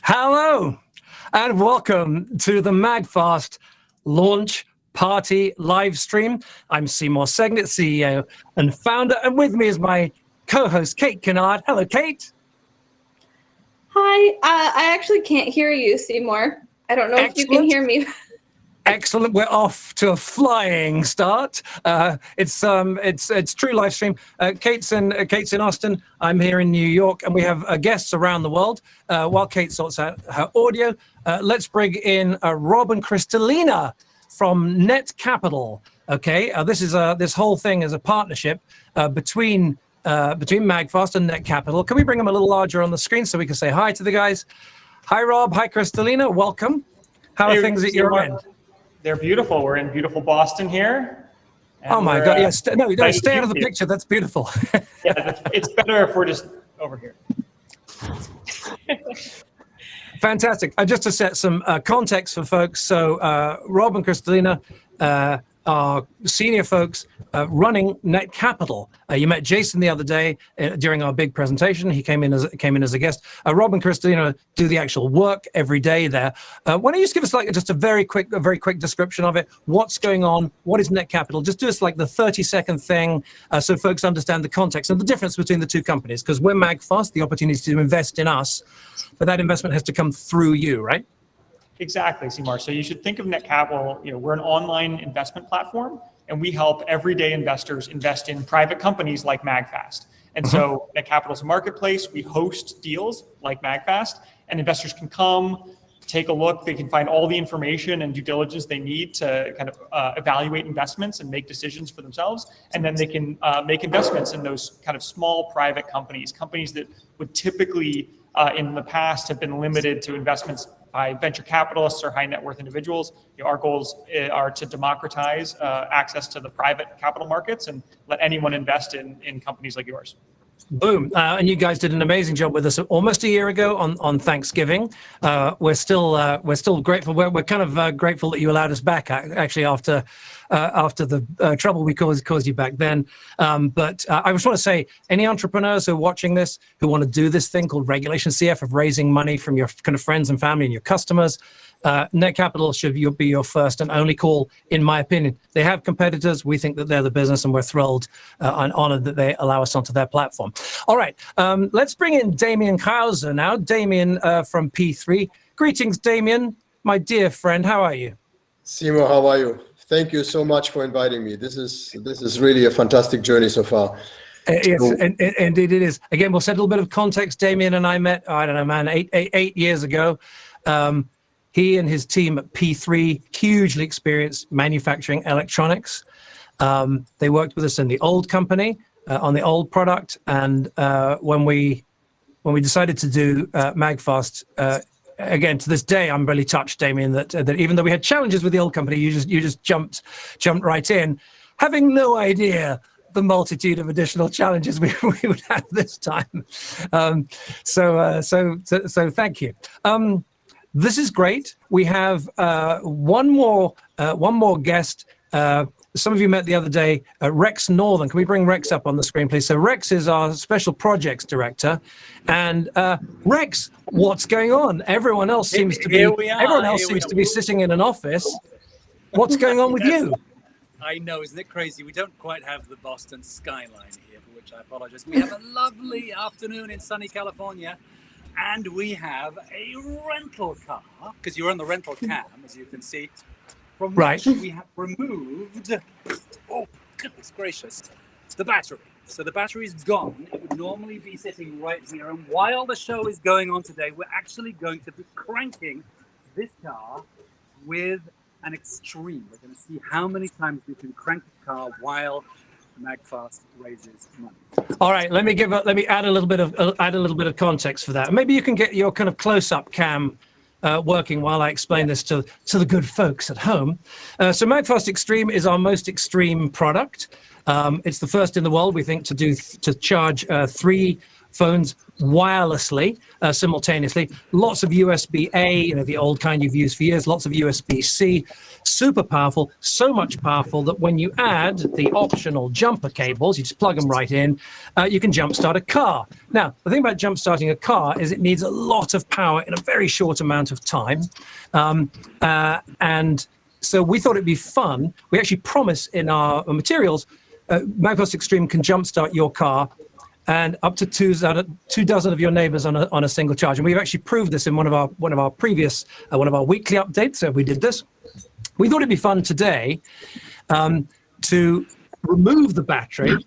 Hello, and welcome to the MAGFAST launch party live stream. I'm Seymour Segnet, CEO and founder, and with me is my co-host, Kate Kennard. Hello, Kate. Hi, I actually can't hear you, Seymour. I don't know if you can hear me. Excellent. We're off to a flying start. It's true live stream. Kate's in Austin. I'm here in New York, and we have guests around the world. While Kate sorts out her audio, let's bring in Rob and Kristalina from Net Capital. Okay, this whole thing is a partnership between MAGFAST and Net Capital. Can we bring them a little larger on the screen so we can say hi to the guys? Hi, Rob. Hi, Kristalina. Welcome. How are things at your end? They're beautiful. We're in beautiful Boston here. Oh my God! Yes, no, stay out of the picture. That's beautiful. Yeah, it's better if we're just over here. Fantastic. Just to set some context for folks, so Rob and Kristalina are senior folks running Net Capital. You met Jason the other day during our big presentation. He came in as a guest. Rob and Kristalina do the actual work every day there. Why don't you just give us just a very quick description of it? What's going on? What is Net Capital? Just do us like the 30-second thing so folks understand the context and the difference between the two companies. Because we're MAGFAST, the opportunity to invest in us, but that investment has to come through you, right? Exactly, Seymour. So you should think of Net Capital, we're an online investment platform, and we help everyday investors invest in private companies like MAGFAST. And so Net Capital is a marketplace. We host deals like MAGFAST, and investors can come, take a look. They can find all the information and due diligence they need to kind of evaluate investments and make decisions for themselves. And then they can make investments in those kind of small private companies that would typically in the past have been limited to investments by venture capitalists or high net worth individuals. Our goals are to democratize access to the private capital markets and let anyone invest in companies like yours. Boom. And you guys did an amazing job with us almost a year ago on Thanksgiving. We're still grateful. We're kind of grateful that you allowed us back actually after the trouble we caused you back then. But I just want to say, any entrepreneurs who are watching this, who want to do this thing called Regulation CF of raising money from your kind of friends and family and your customers, Net Capital should be your first and only call, in my opinion. They have competitors. We think that they're the business, and we're thrilled and honored that they allow us onto their platform. All right, let's bring in Damien Krauser now. Damien from P3. Greetings, Damien, my dear friend. How are you? Seymour, how are you? Thank you so much for inviting me. This is really a fantastic journey so far. Yes, indeed it is. Again, we'll set a little bit of context. Damien and I met, I don't know, man, eight years ago. He and his team at P3, hugely experienced manufacturing electronics. They worked with us in the old company, on the old product. And when we decided to do MAGFAST, again, to this day, I'm really touched, Damien, that even though we had challenges with the old company, you just jumped right in, having no idea the multitude of additional challenges we would have this time. So thank you. This is great. We have one more guest. Some of you met the other day, Rex Northern. Can we bring Rex up on the screen, please? So Rex is our special projects director, and Rex, what's going on? Everyone else seems to be sitting in an office. What's going on with you? I know, isn't it crazy? We don't quite have the Boston skyline here, for which I apologize. We have a lovely afternoon in sunny California. And we have a rental car, because you're on the rental cam, as you can see, from which we have removed, oh, goodness gracious, the battery. So the battery's gone. It would normally be sitting right here. And while the show is going on today, we're actually going to be cranking this car with an extreme. We're going to see how many times we can crank the car while MAGFAST raises money. All right, let me add a little bit of context for that. Maybe you can get your kind of close-up cam working while I explain this to the good folks at home. So MAGFAST Extreme is our most extreme product. It's the first in the world, we think, to charge 3 phones wirelessly, simultaneously. Lots of USB-A, the old kind you've used for years, lots of USB-C, super powerful, so much powerful that when you add the optional jumper cables, you just plug them right in, you can jumpstart a car. Now, the thing about jumpstarting a car is it needs a lot of power in a very short amount of time. And so we thought it'd be fun. We actually promise in our materials, MAGFAST Extreme can jumpstart your car and up to 24 of your neighbors on a single charge. And we've actually proved this in one of our previous weekly updates. So we did this. We thought it'd be fun today to remove the battery,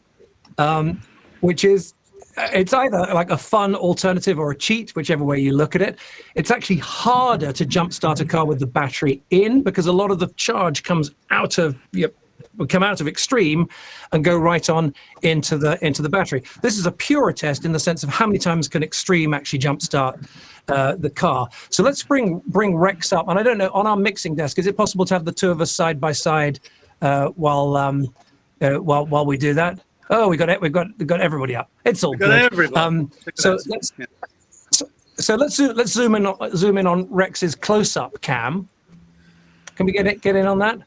which is it's either like a fun alternative or a cheat, whichever way you look at it. It's actually harder to jumpstart a car with the battery in because a lot of the charge comes out of will come out of Extreme and go right on into the battery. This is a pure test in the sense of how many times can Extreme actually jumpstart the car. So let's bring Rex up. And I don't know, on our mixing desk, is it possible to have the two of us side by side while we do that? Oh, we've got everybody up. It's all good. So let's zoom in on Rex's close-up cam. Can we get in on that?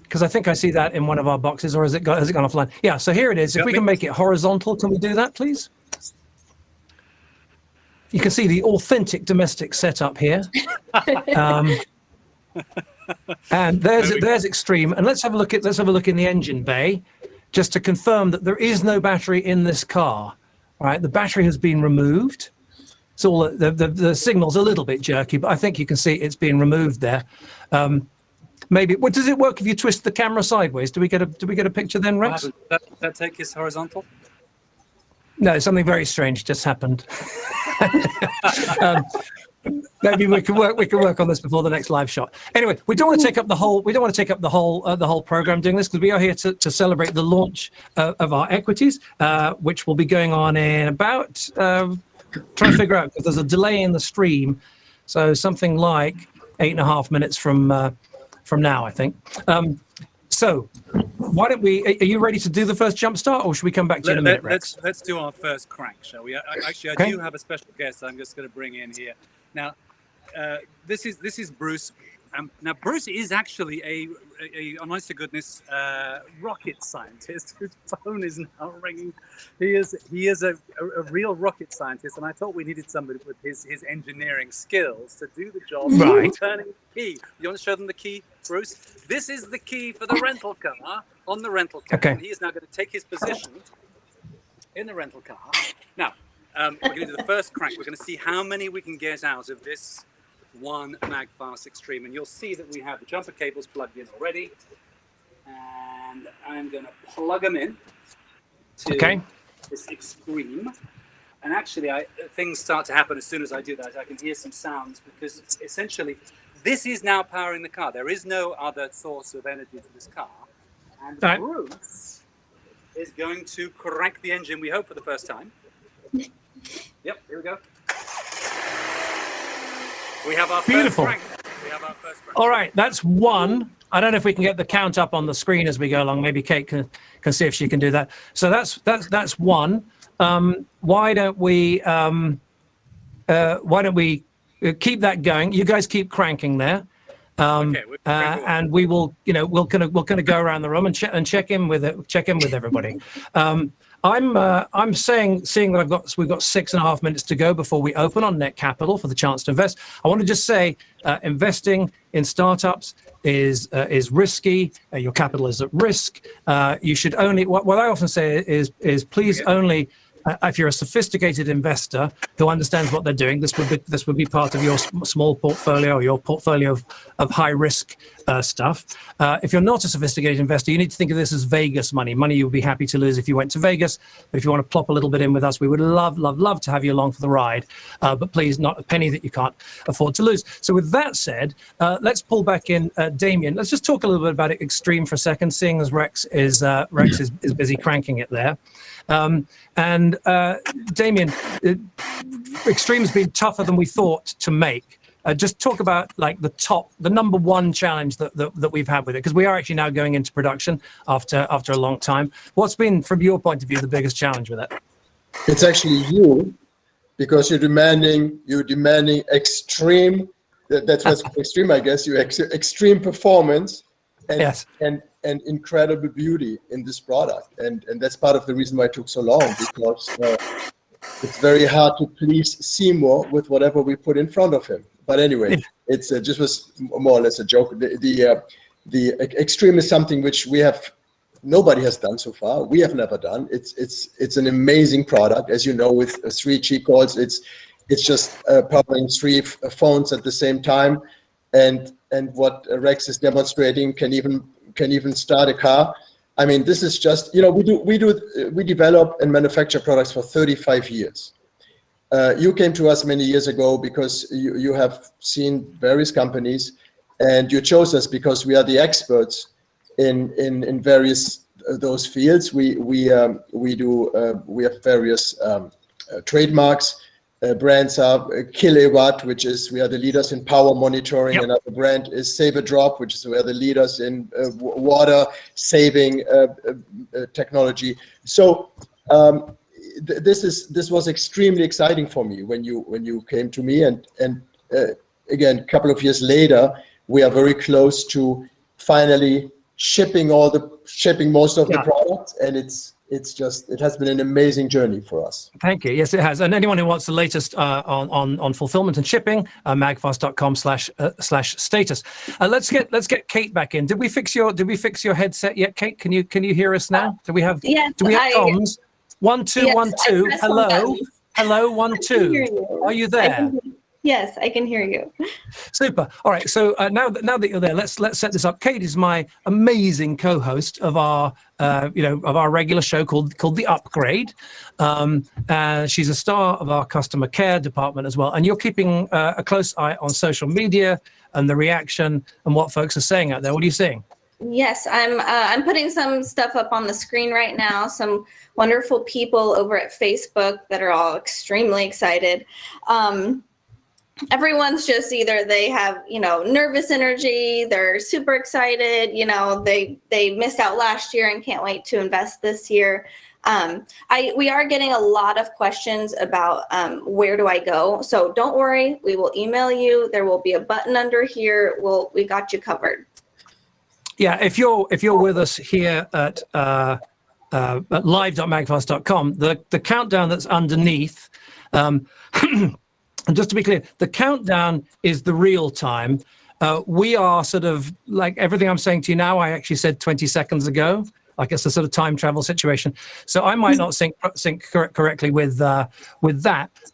Because I think I see that in one of our boxes, or has it gone offline? Yeah, so here it is. If we can make it horizontal, can we do that, please? You can see the authentic domestic setup here. And there's Extreme. And let's have a look in the engine bay, just to confirm that there is no battery in this car. All right, the battery has been removed. It's all the signal's a little bit jerky, but I think you can see it's being removed there. Maybe. What does it work if you twist the camera sideways? Do we get a picture then, Rex? That take us horizontal? No, something very strange just happened. Maybe we can work on this before the next live shot. Anyway, we don't want to take up the whole program doing this, because we are here to celebrate the launch of our equities, which will be going on in about trying to figure out, because there's a delay in the stream, so something like 8.5 minutes from now, I think. So why don't we, are you ready to do the first jump start, or should we come back to you in a minute, Rex? Let's do our first crank, shall we? Actually, I do have a special guest I'm just going to bring in here. Now, this is Bruce. Now, Bruce is actually a honest to goodness rocket scientist whose phone is now ringing. He is a real rocket scientist, and I thought we needed somebody with his engineering skills to do the job of turning the key. You want to show them the key, Bruce? This is the key for the rental car on the rental car. Okay. And he is now going to take his position in the rental car. Now, we're going to do the first crank. We're going to see how many we can get out of this one MAGFAST Extreme, and you'll see that we have the jumper cables plugged in already, and I'm going to plug them in to this Extreme. And actually, things start to happen as soon as I do that. I can hear some sounds, because essentially this is now powering the car. There is no other source of energy to this car, and Bruce is going to crank the engine, we hope, for the first time. Yep, here we go. We have our first crank. All right, that's one. I don't know if we can get the count up on the screen as we go along. Maybe Kate can see if she can do that. So that's one. Why don't we keep that going? You guys keep cranking there. And we will, we'll kind of go around the room and check in with everybody. I'm seeing that we've got 6.5 minutes to go before we open on Net Capital for the chance to invest. I want to just say, investing in startups is risky. Your capital is at risk. You should only. What I often say is please only. If you're a sophisticated investor who understands what they're doing, this would be part of your small portfolio, or your portfolio of high risk stuff. If you're not a sophisticated investor, you need to think of this as Vegas money you would be happy to lose if you went to Vegas. But if you want to plop a little bit in with us, we would love to have you along for the ride. But please, not a penny that you can't afford to lose. So with that said, let's pull back in Damien. Let's just talk a little bit about Extreme for a second, seeing as Rex is busy cranking it there. And Damien, Extreme's been tougher than we thought to make. Just talk about like the number one challenge that we've had with it, because we are actually now going into production after a long time. What's been, from your point of view, the biggest challenge with it? It's actually you because you're demanding extreme. That's what's extreme, I guess. Extreme performance and Yes. and incredible beauty in this product, and that's part of the reason why it took so long, because it's very hard to please Seymour with whatever we put in front of him. But anyway, it's just was more or less a joke. The extreme is something which nobody has done so far. We have never done. It's an amazing product, as you know, with 3 G-calls. It's just powering 3 phones at the same time, and what Rex is demonstrating can even start a car. I mean, this is just, we develop and manufacture products for 35 years. You came to us many years ago because you have seen various companies, and you chose us because we are the experts in various those fields. We have various trademarks. Brands are Kilowatt, which is we are the leaders in power monitoring. Yep. Another brand is Save a Drop, which is we are the leaders in water saving technology. So this was extremely exciting for me when you came to me, and again, a couple of years later, we are very close to finally shipping most of the products, and it has been an amazing journey for us. Thank you. Yes, it has. And anyone who wants the latest on fulfillment and shipping, magfast.com/status. Let's get Kate back in. Did we fix your headset yet, Kate? Can you hear us now? Do we have comms? 1 2 1 2. Hello. Hello 1 2. Are you there? Yes, I can hear you. Super. All right. So now that you're there, let's set this up. Kate is my amazing co-host of our regular show called The Upgrade. She's a star of our customer care department as well. And you're keeping a close eye on social media and the reaction and what folks are saying out there. What are you seeing? Yes, I'm putting some stuff up on the screen right now. Some wonderful people over at Facebook that are all extremely excited. Everyone's just either they have, nervous energy, they're super excited, they missed out last year and can't wait to invest this year. We are getting a lot of questions about where do I go? So don't worry, we will email you. There will be a button under here. We got you covered. Yeah, if you're with us here at live.magfast.com, the countdown that's underneath. And just to be clear, the countdown is the real time. We are sort of like everything I'm saying to you now, I actually said 20 seconds ago. Like it's a sort of time travel situation. So I might not sync correctly with that.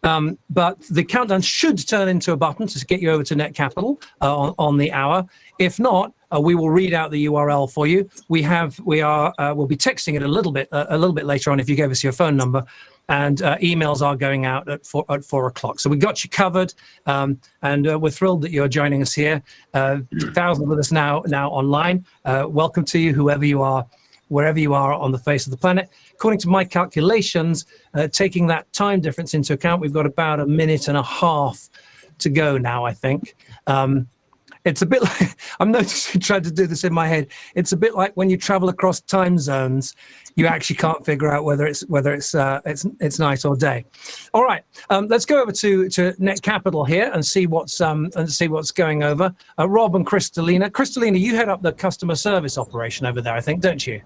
But the countdown should turn into a button to get you over to Net Capital on the hour. If not, we will read out the URL for you. We'll be texting it a little bit later on if you gave us your phone number. And emails are going out at 4 o'clock. So we got you covered, and we're thrilled that you're joining us here. Thousands with us now online. Welcome to you, whoever you are, wherever you are on the face of the planet. According to my calculations, taking that time difference into account, we've got about a minute and a half to go now, I think. It's a bit like, I'm noticing, trying to do this in my head. It's a bit like when you travel across time zones, you actually can't figure out whether it's night or day. All right, let's go over to Net Capital here and see what's going over. Rob and Kristalina. Kristalina, you head up the customer service operation over there, I think, don't you?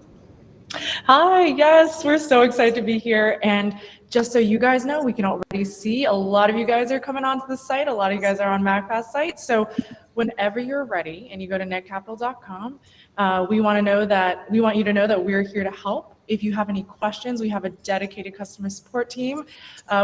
Hi, yes, we're so excited to be here. And just so you guys know, we can already see a lot of you guys are coming onto the site. A lot of you guys are on MAGFAST site. So whenever you're ready and you go to netcapital.com, we want you to know that we're here to help. If you have any questions, we have a dedicated customer support team.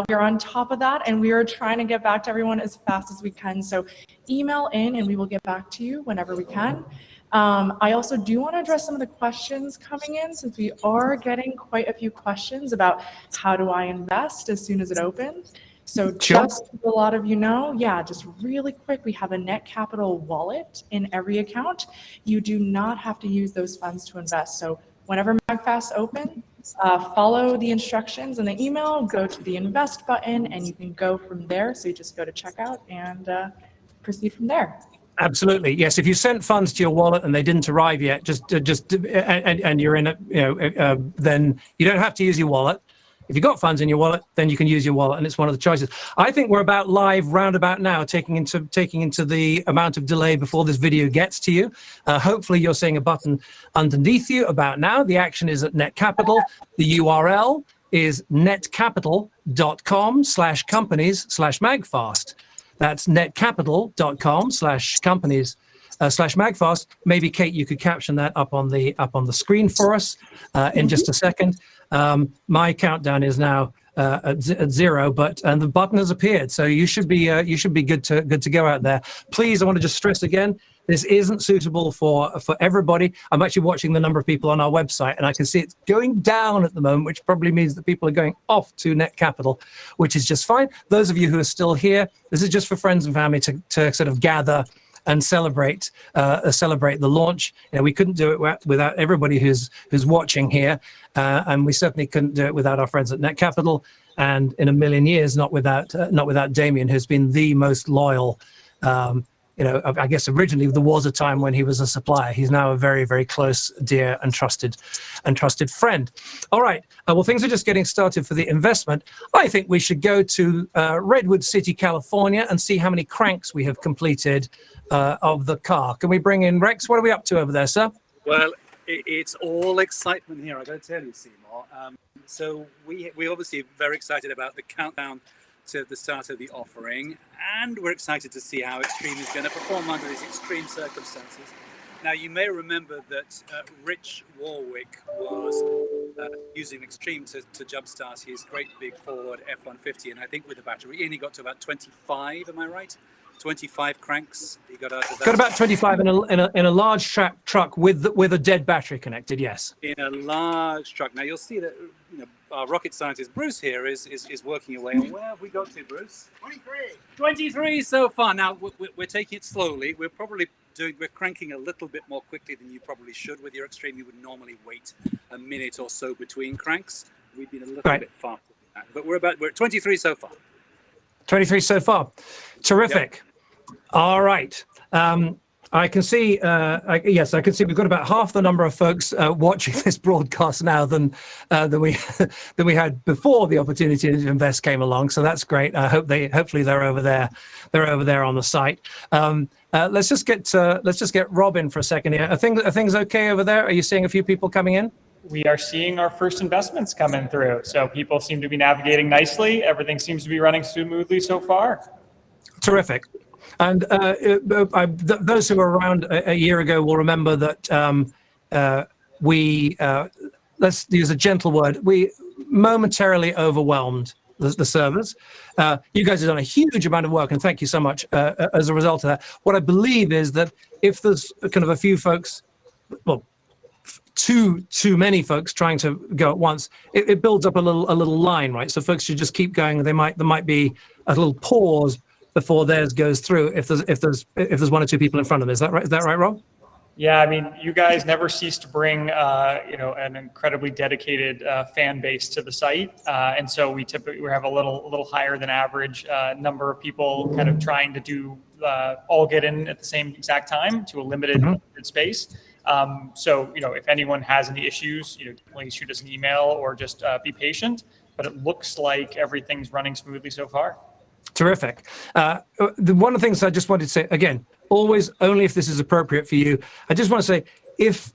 We are on top of that, and we are trying to get back to everyone as fast as we can. So email in and we will get back to you whenever we can. I also do want to address some of the questions coming in, since we are getting quite a few questions about how do I invest as soon as it opens. So just so a lot of you know, just really quick, we have a Net Capital wallet in every account. You do not have to use those funds to invest. So whenever MAGFAST open, follow the instructions in the email, go to the invest button, and you can go from there. So you just go to checkout and proceed from there. Absolutely, yes. If you sent funds to your wallet and they didn't arrive yet, and you're in it, then you don't have to use your wallet. If you've got funds in your wallet, then you can use your wallet, and it's one of the choices. I think we're about live roundabout now, taking into the amount of delay before this video gets to you. Hopefully you're seeing a button underneath you about now. The action is at Net Capital. The URL is netcapital.com/companies/magfast. That's netcapital.com/companies/magfast. Maybe Kate, you could caption that up on the screen for us in just a second. My countdown is now at 0, and the button has appeared, so you should be good to go out there. Please, I want to just stress again, this isn't suitable for everybody. I'm actually watching the number of people on our website, and I can see it's going down at the moment, which probably means that people are going off to Net Capital, which is just fine. Those of you who are still here, this is just for friends and family to sort of gather and celebrate the launch. We couldn't do it without everybody who's watching here, and we certainly couldn't do it without our friends at Net Capital, and in a million years not without Damien, who's been the most loyal. I guess originally there was a time when he was a supplier. He's now a very, very close, dear, and trusted friend. All right. Well, things are just getting started for the investment. I think we should go to Redwood City, California, and see how many cranks we have completed of the car. Can we bring in Rex? What are we up to over there, sir? Well, it's all excitement here, I got to tell you, Seymour. So we obviously are very excited about the countdown to the start of the offering, and we're excited to see how Extreme is going to perform under these extreme circumstances. Now, you may remember that Rich Warwick was using Extreme to jumpstart his great big Ford F-150, and I think with the battery, he only got to about 25, am I right? 25 cranks he got out of that. Got about 25 in a large truck with a dead battery connected, yes. In a large truck. Now, you'll see that our rocket scientist Bruce here is working away. And where have we got to, Bruce? 23 so far. Now we're taking it slowly. We're cranking a little bit more quickly than you probably should with your Extreme. You would normally wait a minute or so between cranks. We've been a little bit faster than that, but we're at 23 so far. 23 so far. Terrific. Yep. All right. I can see, yes, I can see we've got about half the number of folks watching this broadcast now than we had before the opportunity to invest came along. So that's great. Hopefully they're over there. They're over there on the site. Let's just get Robin for a second here. Are things okay over there? Are you seeing a few people coming in? We are seeing our first investments coming through. So people seem to be navigating nicely. Everything seems to be running smoothly so far. Terrific. And those who were around a year ago will remember that let's use a gentle word, we momentarily overwhelmed the servers. You guys have done a huge amount of work, and thank you so much as a result of that. What I believe is that if there's kind of a few folks, well, too many folks trying to go at once, it builds up a little line, right? So folks should just keep going. There might be a little pause before theirs goes through if there's one or two people in front of them. Is that right, Rob? Yeah, I mean, you guys never cease to bring an incredibly dedicated fan base to the site, and so we typically have a little higher than average number of people kind of trying to do all get in at the same exact time to a limited space. So if anyone has any issues, please shoot us an email or just be patient. But it looks like everything's running smoothly so far. Terrific. One of the things I just wanted to say, again, always only if this is appropriate for you. I just want to say, if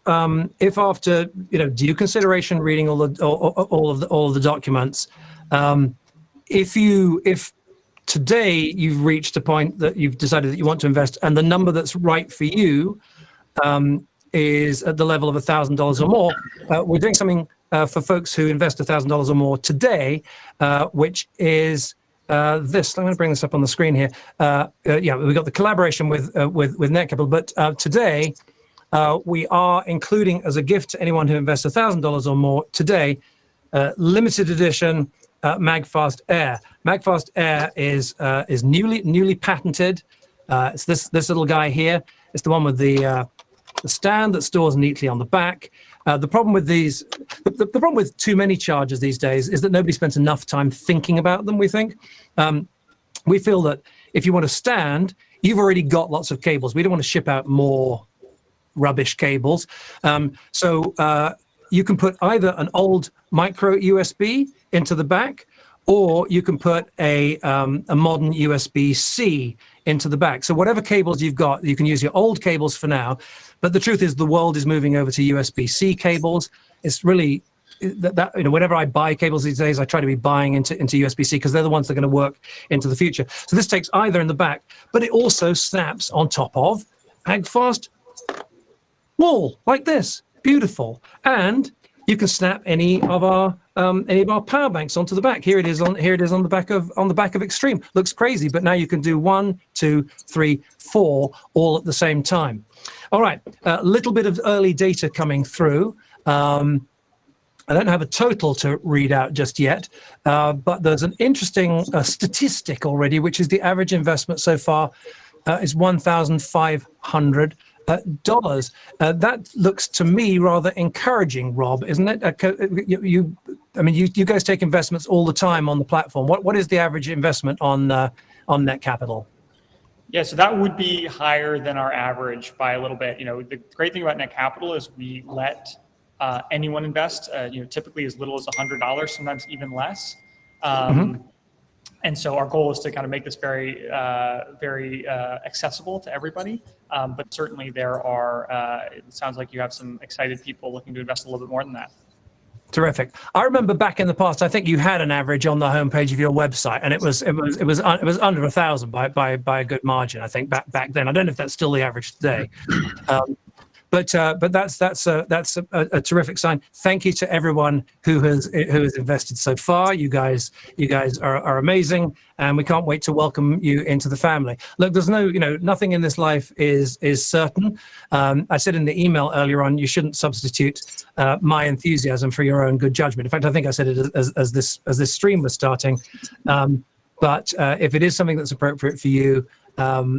after due consideration, reading all of the documents, if today you've reached a point that you've decided that you want to invest, and the number that's right for you is at the level of $1,000 or more, we're doing something for folks who invest $1,000 or more today, which is this. I'm going to bring this up on the screen here. We've got the collaboration with Net Capital, but today we are including as a gift to anyone who invests $1,000 or more today, limited edition MAGFAST Air. MAGFAST Air is newly patented. It's this little guy here. It's the one with the stand that stores neatly on the back. The problem with the problem with too many chargers these days is that nobody spends enough time thinking about them, we think. We feel that if you want to stand, you've already got lots of cables. We don't want to ship out more rubbish cables. So you can put either an old micro USB into the back, or you can put a modern USB-C into the back. So whatever cables you've got, you can use your old cables for now. But the truth is the world is moving over to USB-C cables. It's really that whenever I buy cables these days, I try to be buying into USB-C because they're the ones that are going to work into the future. So this takes either in the back, but it also snaps on top of MAGFAST wall like this. Beautiful. And you can snap any of our power banks onto the back. Here it is on the back of Extreme. Looks crazy, but now you can do 1, 2, 3, 4 all at the same time. All right, a little bit of early data coming through. I don't have a total to read out just yet, but there's an interesting statistic already, which is the average investment so far is $1,500. That looks to me rather encouraging, Rob, isn't it? You guys take investments all the time on the platform. What is the average investment on Net Capital? Yeah, so that would be higher than our average by a little bit. The great thing about Net Capital is we let anyone invest. Typically as little as $100, sometimes even less. And so our goal is to kind of make this very accessible to everybody. But certainly there are, it sounds like you have some excited people looking to invest a little bit more than that. Terrific. I remember back in the past, I think you had an average on the homepage of your website, and it was under 1,000 by a good margin. I think back then. I don't know if that's still the average today. But that's a terrific sign. Thank you to everyone who has invested so far. You guys are amazing, and we can't wait to welcome you into the family. Look, there's nothing in this life is certain. I said in the email earlier on, you shouldn't substitute my enthusiasm for your own good judgment. In fact, I think I said it as this stream was starting. But if it is something that's appropriate for you,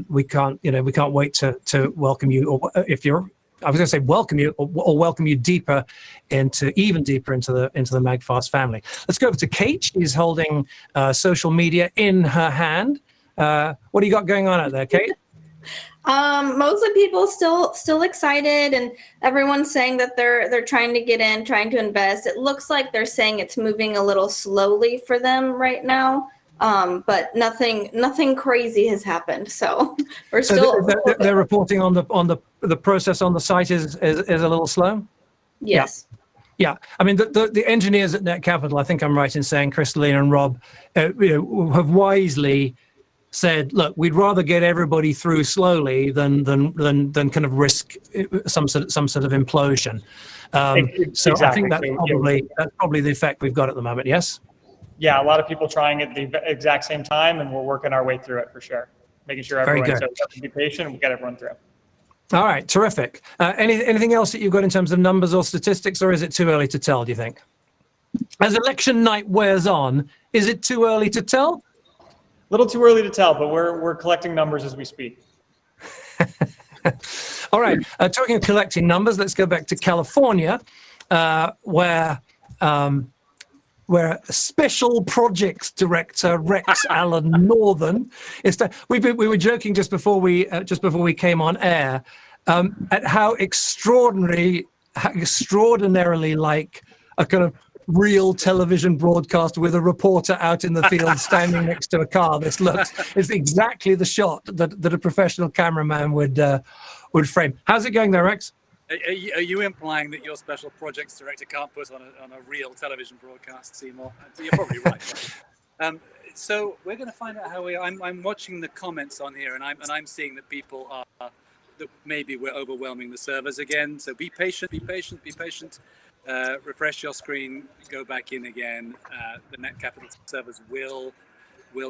we can't wait to welcome you. Or if you're I was going to say welcome you or welcome you even deeper into the MAGFAST family. Let's go over to Kate. She's holding social media in her hand. What do you got going on out there, Kate? Mostly people still excited, and everyone's saying that they're trying to get in, trying to invest. It looks like they're saying it's moving a little slowly for them right now. But nothing crazy has happened. So we're still. They're reporting on the process on the site is a little slow. Yes. Yeah. I mean, the engineers at Net Capital, I think I'm right in saying, Kristalina and Rob, have wisely said, look, we'd rather get everybody through slowly than kind of risk some sort of implosion. So exactly. I think that's probably the effect we've got at the moment. Yes. Yeah, a lot of people trying at the exact same time, and we're working our way through it for sure. Making sure everyone has to be patient, and we'll get everyone through. All right, terrific. Anything else that you've got in terms of numbers or statistics, or is it too early to tell, do you think? As election night wears on, is it too early to tell? A little too early to tell, but we're collecting numbers as we speak. All right, talking of collecting numbers, let's go back to California, where Special Projects Director Rex Allen Northern is. We were joking just before we came on air at how extraordinarily like a kind of real television broadcast with a reporter out in the field standing next to a car. This looks is exactly the shot that a professional cameraman would frame. How's it going there, Rex? Are you implying that your special projects director can't put on a real television broadcast, Seymour? You're probably right. So we're going to find out how we are. I'm watching the comments on here, and I'm seeing that people are that maybe we're overwhelming the servers again. So be patient. Refresh your screen, go back in again. The Net Capital servers will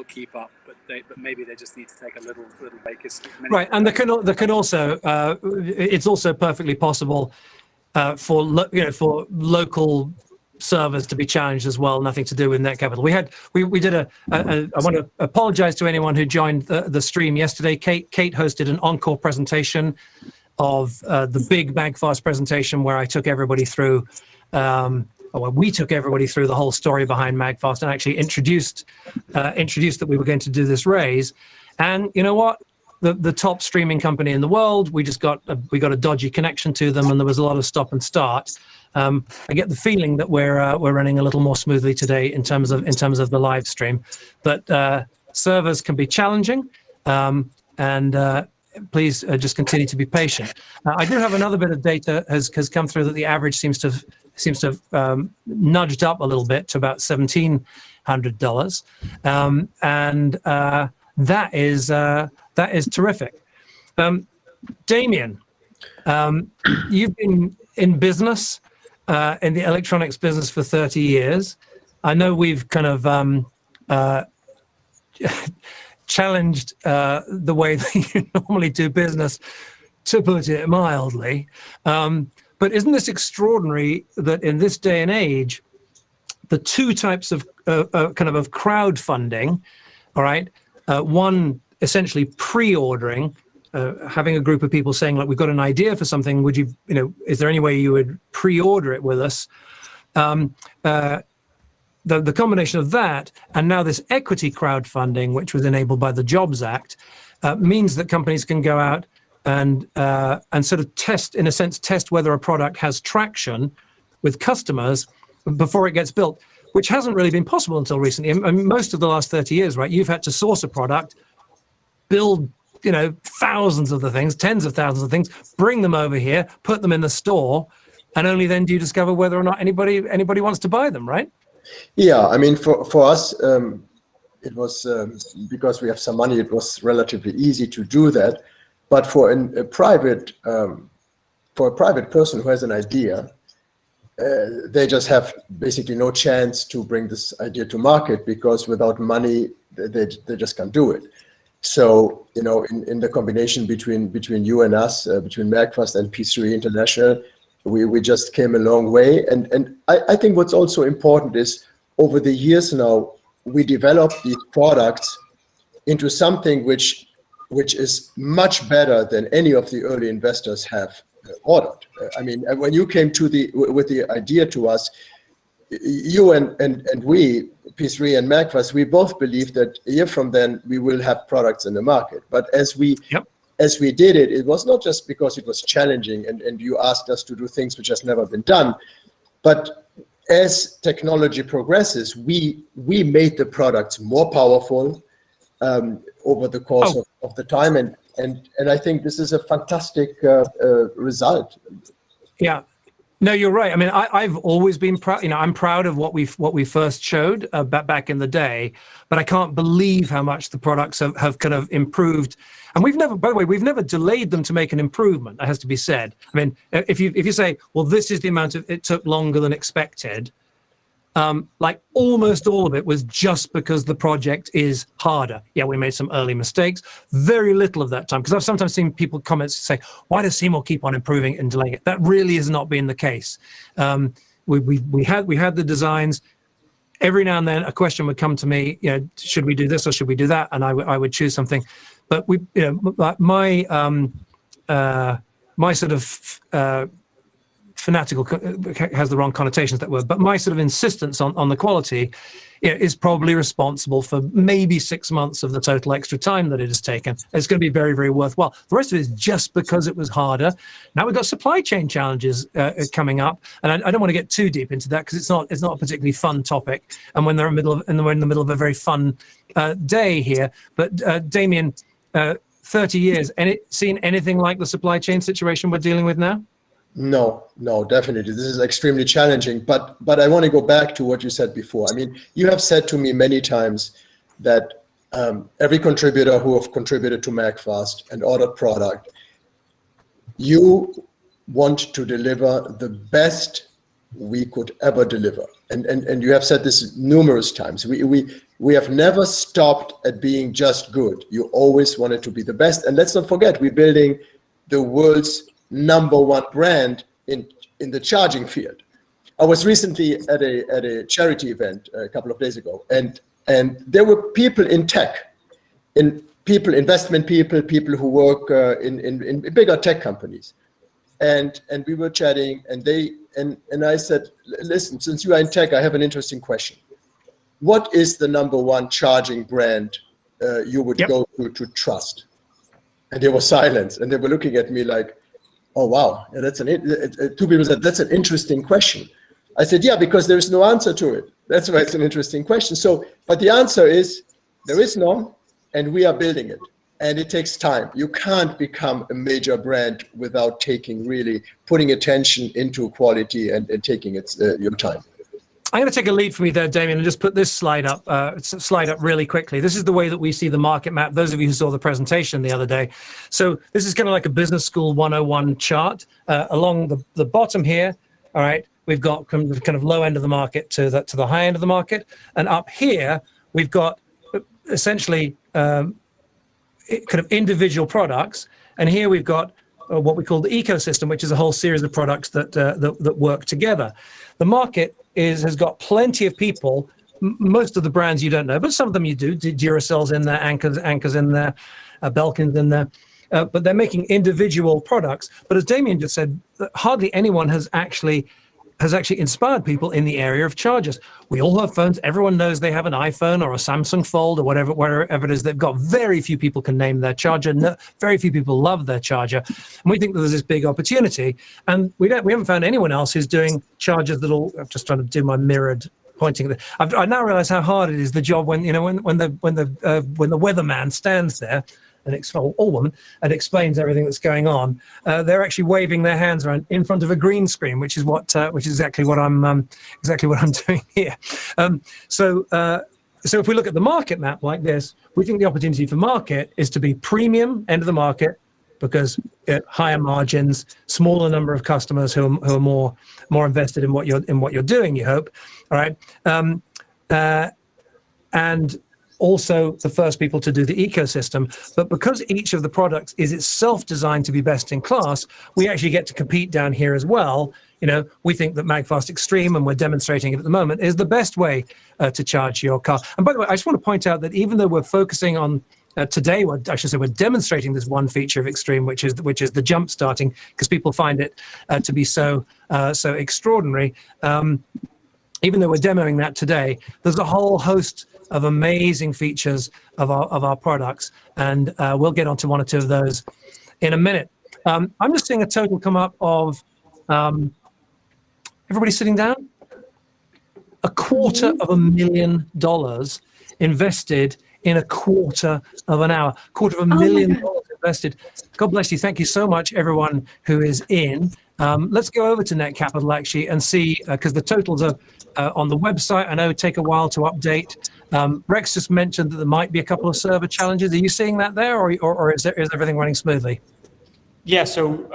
keep up, but maybe they just need to take a little break. Right, and there can also it's also perfectly possible for local servers to be challenged as well. Nothing to do with Net Capital. We did I want to apologize to anyone who joined the stream yesterday. Kate hosted an encore presentation of the big MAGFAST presentation where I took everybody through. We took everybody through the whole story behind MAGFAST and actually introduced that we were going to do this raise. And you know what? The top streaming company in the world, we got a dodgy connection to them, and there was a lot of stop and start. I get the feeling that we're running a little more smoothly today in terms of the live stream, but servers can be challenging, and please just continue to be patient. I do have another bit of data has come through that the average seems to have nudged up a little bit to about $1,700, and that is terrific. Damien, you've been in business, in the electronics business for 30 years. I know we've kind of challenged the way that you normally do business, to put it mildly. But isn't this extraordinary that in this day and age, the two types of kind of crowdfunding, all right, one essentially pre-ordering, having a group of people saying, like, we've got an idea for something, would you know, is there any way you would pre-order it with us? The combination of that and now this equity crowdfunding, which was enabled by the Jobs Act, means that companies can go out and sort of test whether a product has traction with customers before it gets built, which hasn't really been possible until recently. I mean, most of the last 30 years, right? You've had to source a product, build, you know, thousands of the things, tens of thousands of things, bring them over here, put them in the store, and only then do you discover whether or not anybody wants to buy them, right? Yeah, I mean, for us, it was because we have some money. It was relatively easy to do that, but for a private person who has an idea, they just have basically no chance to bring this idea to market, because without money, they just can't do it. So, you know, in the combination between you and us, between MAGFAST and P3 International, we just came a long way. And I think what's also important is, over the years now, we developed these products into something which is much better than any of the early investors have ordered. I mean, when you came with the idea to us, you and we, P3 and MAGFAST, we both believe that a year from then we will have products in the market. But as we did it, it was not just because it was challenging and you asked us to do things which has never been done, but as technology progresses, we made the products more powerful over the course of the time, and I think this is a fantastic result. Yeah. No, you're right. I mean, I've always been proud. You know, I'm proud of what we first showed back in the day, but I can't believe how much the products have kind of improved. And we've never, by the way, we've never delayed them to make an improvement. That has to be said. I mean, if you say, well, this is the amount of it took longer than expected, like almost all of it was just because the project is harder. Yeah, we made some early mistakes. Very little of that time, because I've sometimes seen people comments say, why does Seymour keep on improving and delaying it? That really has not been the case. We had the designs. Every now and then a question would come to me, you know, should we do this or should we do that? And I would choose something. But my sort of fanatical has the wrong connotations, that word, but my sort of insistence on the quality, you know, is probably responsible for maybe 6 months of the total extra time that it has taken. It's going to be very, very worthwhile. The rest of it is just because it was harder. Now we've got supply chain challenges coming up, and I don't want to get too deep into that because it's not a particularly fun topic, and when we're in the middle of a very fun day here. But Damien, 30 years, and seen anything like the supply chain situation we're dealing with now? No, definitely. This is extremely challenging. But I want to go back to what you said before. I mean, you have said to me many times that every contributor who have contributed to MAGFAST and ordered product, you want to deliver the best we could ever deliver. And you have said this numerous times. We have never stopped at being just good. You always wanted to be the best. And let's not forget, we're building the world's #1 brand in the charging field. I was recently at a charity event a couple of days ago, and there were people in tech, investment people who work in bigger tech companies, and we were chatting, and I said, listen, since you are in tech, I have an interesting question. What is the #1 charging brand you would go to trust? And there was silence, and they were looking at me like, oh, wow, yeah, two people said, that's an interesting question. I said, yeah, because there is no answer to it. That's why it's an interesting question. So, but the answer is, there is none, and we are building it. And it takes time. You can't become a major brand without putting attention into quality and taking your time. I'm going to take a lead from you there, Damien, and just put this slide up really quickly. This is the way that we see the market map. Those of you who saw the presentation the other day. So this is kind of like a business school 101 chart. Along the bottom here, all right, we've got kind of low end of the market to the high end of the market. And up here, we've got essentially kind of individual products. And here we've got what we call the ecosystem, which is a whole series of products that work together. The market has got plenty of people. Most of the brands you don't know, but some of them you do. Duracell's in there, Anchor's in there, Belkin's in there. But they're making individual products. But as Damien just said, hardly anyone has actually inspired people in the area of chargers. We all have phones. Everyone knows they have an iPhone or a Samsung Fold or wherever it is they've got. Very few people can name their charger. No, very few people love their charger. And we think that there's this big opportunity. And we haven't found anyone else who's doing chargers that'll. I'm just trying to do my mirrored pointing. I now realize how hard it is, the job when the weatherman stands there or woman and explains everything that's going on. They're actually waving their hands around in front of a green screen, which is exactly what I'm doing here. So if we look at the market map like this, we think the opportunity for market is to be premium end of the market, because higher margins, smaller number of customers who are more invested in what you're doing. You hope, all right, and also the first people to do the ecosystem. But because each of the products is itself designed to be best in class, we actually get to compete down here as well. We think that MAGFAST Extreme, and we're demonstrating it at the moment, is the best way to charge your car. And by the way, I just want to point out that even though we're focusing on today, we're demonstrating this one feature of Extreme, which is the jump starting, because people find it to be so extraordinary. Even though we're demoing that today, there's a whole host of amazing features of our products, and we'll get onto one or two of those in a minute. I'm just seeing a total come up of everybody sitting down, $250,000 invested in a quarter of an hour. $250,000 invested. God bless you. Thank you so much, everyone who is in. Let's go over to Net Capital actually and see, because the totals are on the website. I know it take a while to update. Rex just mentioned that there might be a couple of server challenges. Are you seeing that there, or is everything running smoothly? Yeah, so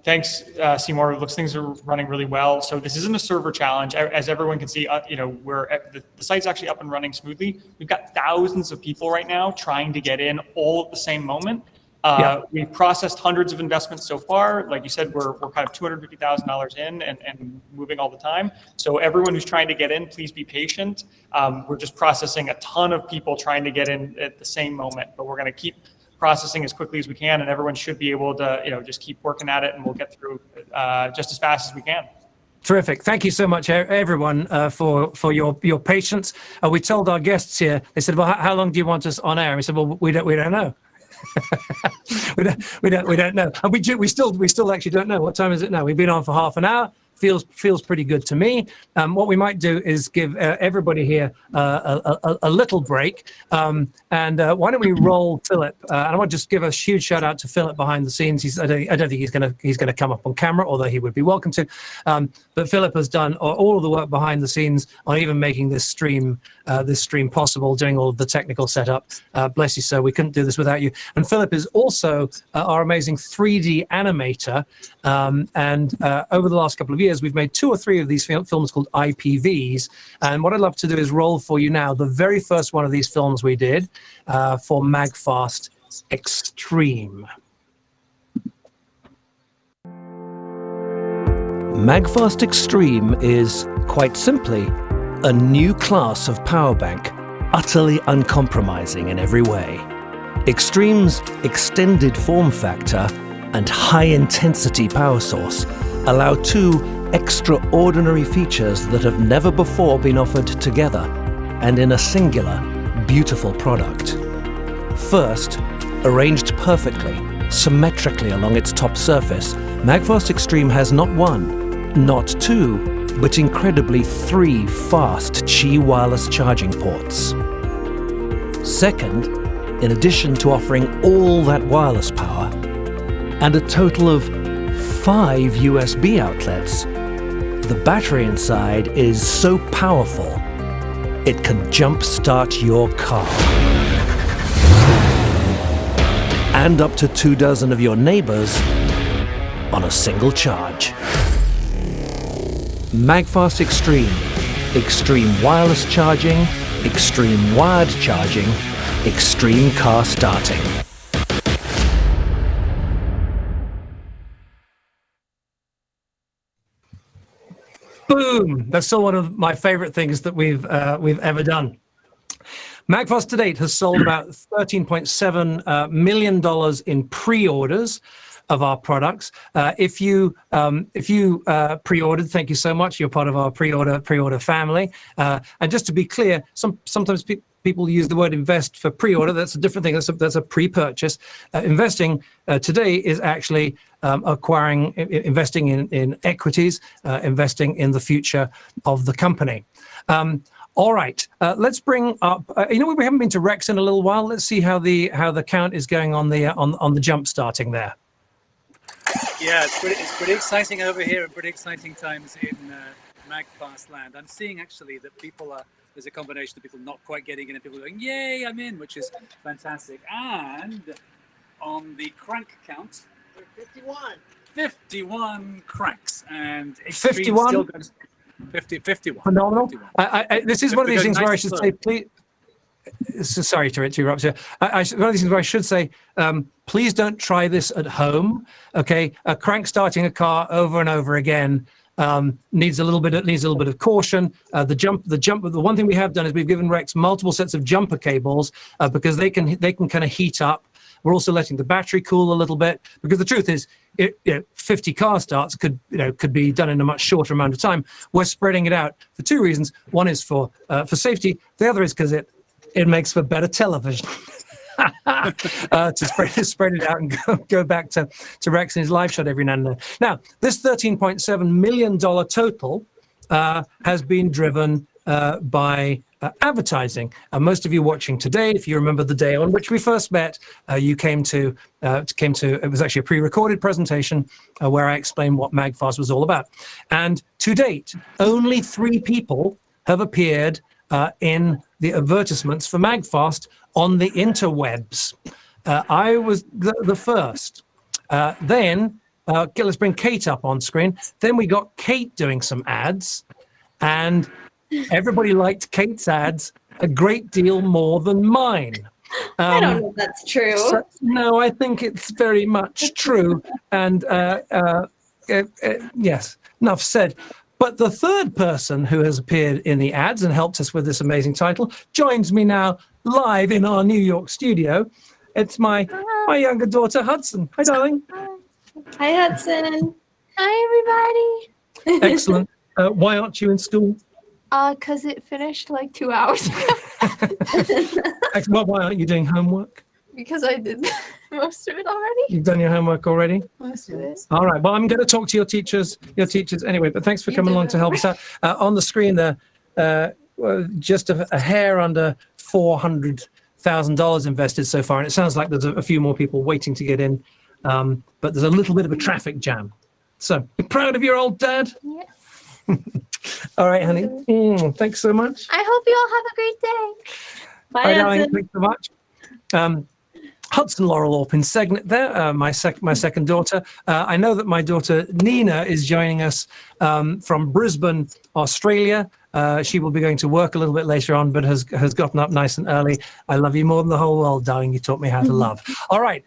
thanks, Seymour. It looks things are running really well. So this isn't a server challenge. As everyone can see, the site's actually up and running smoothly. We've got thousands of people right now trying to get in all at the same moment. We've processed hundreds of investments so far. Like you said, we're kind of $250,000 in and moving all the time. So everyone who's trying to get in, please be patient. We're just processing a ton of people trying to get in at the same moment, but we're going to keep processing as quickly as we can, and everyone should be able to, just keep working at it, and we'll get through just as fast as we can. Terrific. Thank you so much, everyone, for your patience. We told our guests here. They said, "Well, how long do you want us on air?" And we said, "Well, we don't know." we don't know, and we still actually don't know. What time is it now? We've been on for half an hour. Feels pretty good to me. What we might do is give everybody here a little break, and why don't we roll Philip? And I want to just give a huge shout out to Philip behind the scenes. I don't think he's gonna come up on camera, although he would be welcome to. But Philip has done all of the work behind the scenes on even making this stream possible, doing all of the technical setup. Bless you, sir. We couldn't do this without you. And Philip is also our amazing 3D animator. And over the last couple of years, we've made 2 or 3 of these films called IPVs. And what I'd love to do is roll for you now the very first one of these films we did for MAGFAST Extreme. MAGFAST Extreme is, quite simply, a new class of power bank, utterly uncompromising in every way. Extreme's extended form factor and high-intensity power source allow 2 extraordinary features that have never before been offered together and in a singular, beautiful product. First, arranged perfectly, symmetrically along its top surface, MAGFAST Extreme has not one, not two, but incredibly 3 fast Qi wireless charging ports. Second, in addition to offering all that wireless power and a total of 5 USB outlets, the battery inside is so powerful it can jump-start your car. And up to 24 of your neighbors on a single charge. MAGFAST Extreme. Extreme wireless charging, extreme wired charging, extreme car starting. Boom! That's still one of my favorite things that we've ever done. MAGFAST to date has sold about $13.7 million in pre-orders of our products. If you pre-ordered, thank you so much. You're part of our pre-order family. And just to be clear, sometimes people use the word invest for pre-order. That's a different thing. That's a pre-purchase. Investing today is actually investing in equities, investing in the future of the company. All right, let's bring up. We haven't been to Rex in a little while. Let's see how the count is going on the jump starting there. Yeah, it's pretty exciting over here and pretty exciting times in MAGFAST land. I'm seeing actually that there's a combination of people not quite getting in and people going, yay, I'm in, which is fantastic. And on the crank count, 51 cranks. And 51? Still going to 51. Phenomenal. 51. This is one of these things Nice where I should say, please. So sorry to interrupt you. One of these things where I should say, please don't try this at home. Okay, crank starting a car over and over again needs a little bit of caution. The one thing we have done is we've given Rex multiple sets of jumper cables because they can kind of heat up. We're also letting the battery cool a little bit because the truth is, 50 car starts could be done in a much shorter amount of time. We're spreading it out for 2 reasons. One is for safety. The other is because it makes for better television. To spread it out and go back to Rex and his live shot every now and then. Now, this $13.7 million total has been driven by advertising. Most of you watching today, if you remember the day on which we first met, you came to it was actually a pre-recorded presentation where I explained what MAGFAST was all about. And to date, only 3 people have appeared in the advertisements for MAGFAST on the interwebs. I was the first. Then, let's bring Kate up on screen. Then we got Kate doing some ads, and everybody liked Kate's ads a great deal more than mine. I don't know if that's true. No, I think it's very much true. And yes, enough said. But the third person who has appeared in the ads and helped us with this amazing title joins me now live in our New York studio. It's my younger daughter, Hudson. Hi, darling. Hi, Hudson. Hi, everybody. Excellent. Why aren't you in school? Because it finished like 2 hours ago. Excellent. Why aren't you doing homework? Because I did most of it already. You've done your homework already? Most of it. All right. Well, I'm going to talk to your teachers anyway, but thanks for coming along to help us out. On the screen there, just a hair under $400,000 invested so far, and it sounds like there's a few more people waiting to get in, but there's a little bit of a traffic jam. So, you proud of your old dad? Yes. All right, honey. Thanks so much. I hope you all have a great day. Bye, darling. Hudson. Thanks so much. Hudson Laurel Orpin Segnet there, my second daughter. I know that my daughter Nina is joining us from Brisbane, Australia. She will be going to work a little bit later on, but has gotten up nice and early. I love you more than the whole world, darling. You taught me how to love. All right,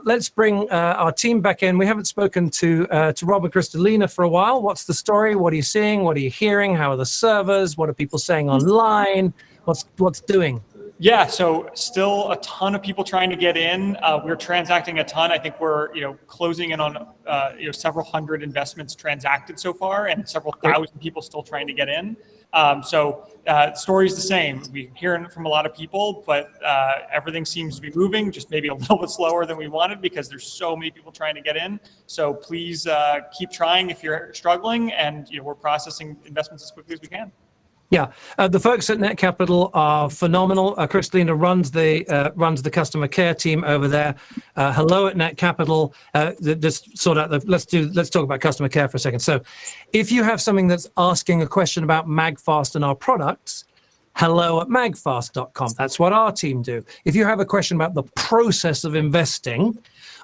let's bring our team back in. We haven't spoken to Rob and Kristalina for a while. What's the story? What are you seeing? What are you hearing? How are the servers? What are people saying online? What's doing? Yeah, so still a ton of people trying to get in. We're transacting a ton. I think we're closing in on several hundred investments transacted so far, and several thousand people still trying to get in. Story's the same. We're hearing from a lot of people, but everything seems to be moving, just maybe a little bit slower than we wanted because there's so many people trying to get in. So please keep trying if you're struggling, and we're processing investments as quickly as we can. Yeah, the folks at Net Capital are phenomenal. Christina runs the customer care team over there. Hello at Net Capital. Just sort out let's talk about customer care for a second. So, if you have something that's asking a question about MAGFAST and our products, hello at magfast.com. That's what our team do. If you have a question about the process of investing,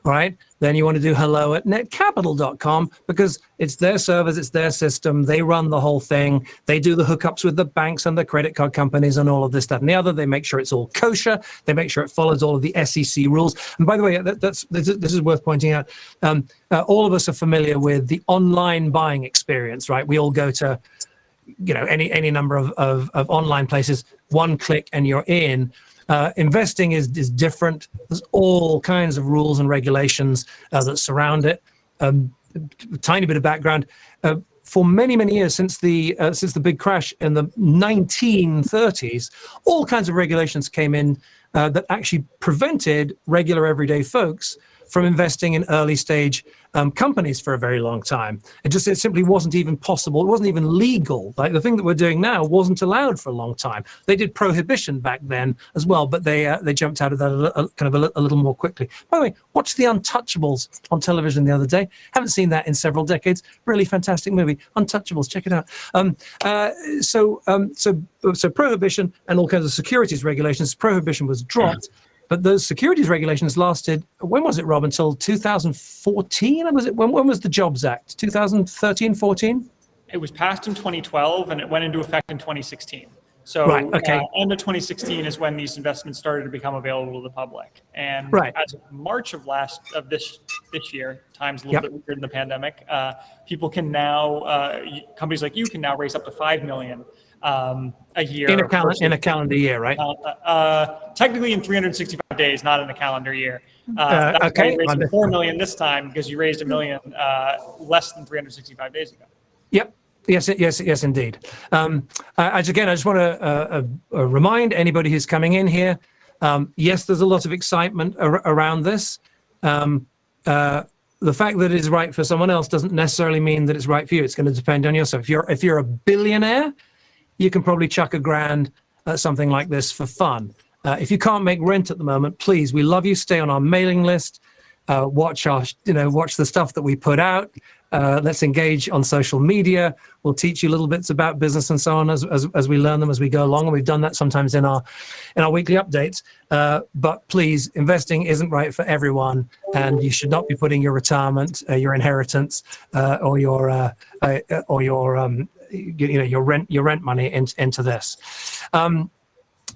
all right, then you want to do hello at netcapital.com, because it's their servers, it's their system. They run the whole thing. They do the hookups with the banks and the credit card companies and all of this, that, and the other. They make sure it's all kosher. They make sure it follows all of the SEC rules. And by the way, this is worth pointing out. All of us are familiar with the online buying experience, right? We all go to any number of online places, one click and you're in. Investing is different. There's all kinds of rules and regulations that surround it. A tiny bit of background. For many, many years, since the big crash in the 1930s, all kinds of regulations came in that actually prevented regular everyday folks from investing in early stage companies for a very long time. It simply wasn't even possible. It wasn't even legal. Like the thing that we're doing now wasn't allowed for a long time. They did prohibition back then as well, but they jumped out of that a little more quickly. By the way, watched The Untouchables on television the other day. Haven't seen that in several decades. Really fantastic movie, Untouchables. Check it out. So prohibition and all kinds of securities regulations. Prohibition was dropped. But those securities regulations lasted, when was it, Rob, until 2014? When was the Jobs Act? 2013, 14? It was passed in 2012 and it went into effect in 2016. So right, okay. End of 2016 is when these investments started to become available to the public. And as of March of this year, time's a little bit weirder than the pandemic, people can now, companies like you can now raise up to $5 million a year. In a calendar year, right? Technically in 365 days, not in a calendar year. Okay. You raised $4 million this time because you raised $1 million less than 365 days ago. Yep. Yes, indeed. I just want to remind anybody who's coming in here. Yes, there's a lot of excitement around this. The fact that it is right for someone else doesn't necessarily mean that it's right for you. It's going to depend on yourself. If you're a billionaire, you can probably chuck $1,000 at something like this for fun. If you can't make rent at the moment, please, we love you. Stay on our mailing list. Watch the stuff that we put out. Let's engage on social media. We'll teach you little bits about business and so on as we learn them as we go along. And we've done that sometimes in our weekly updates. But please, investing isn't right for everyone, and you should not be putting your retirement, your inheritance, or your rent money into this.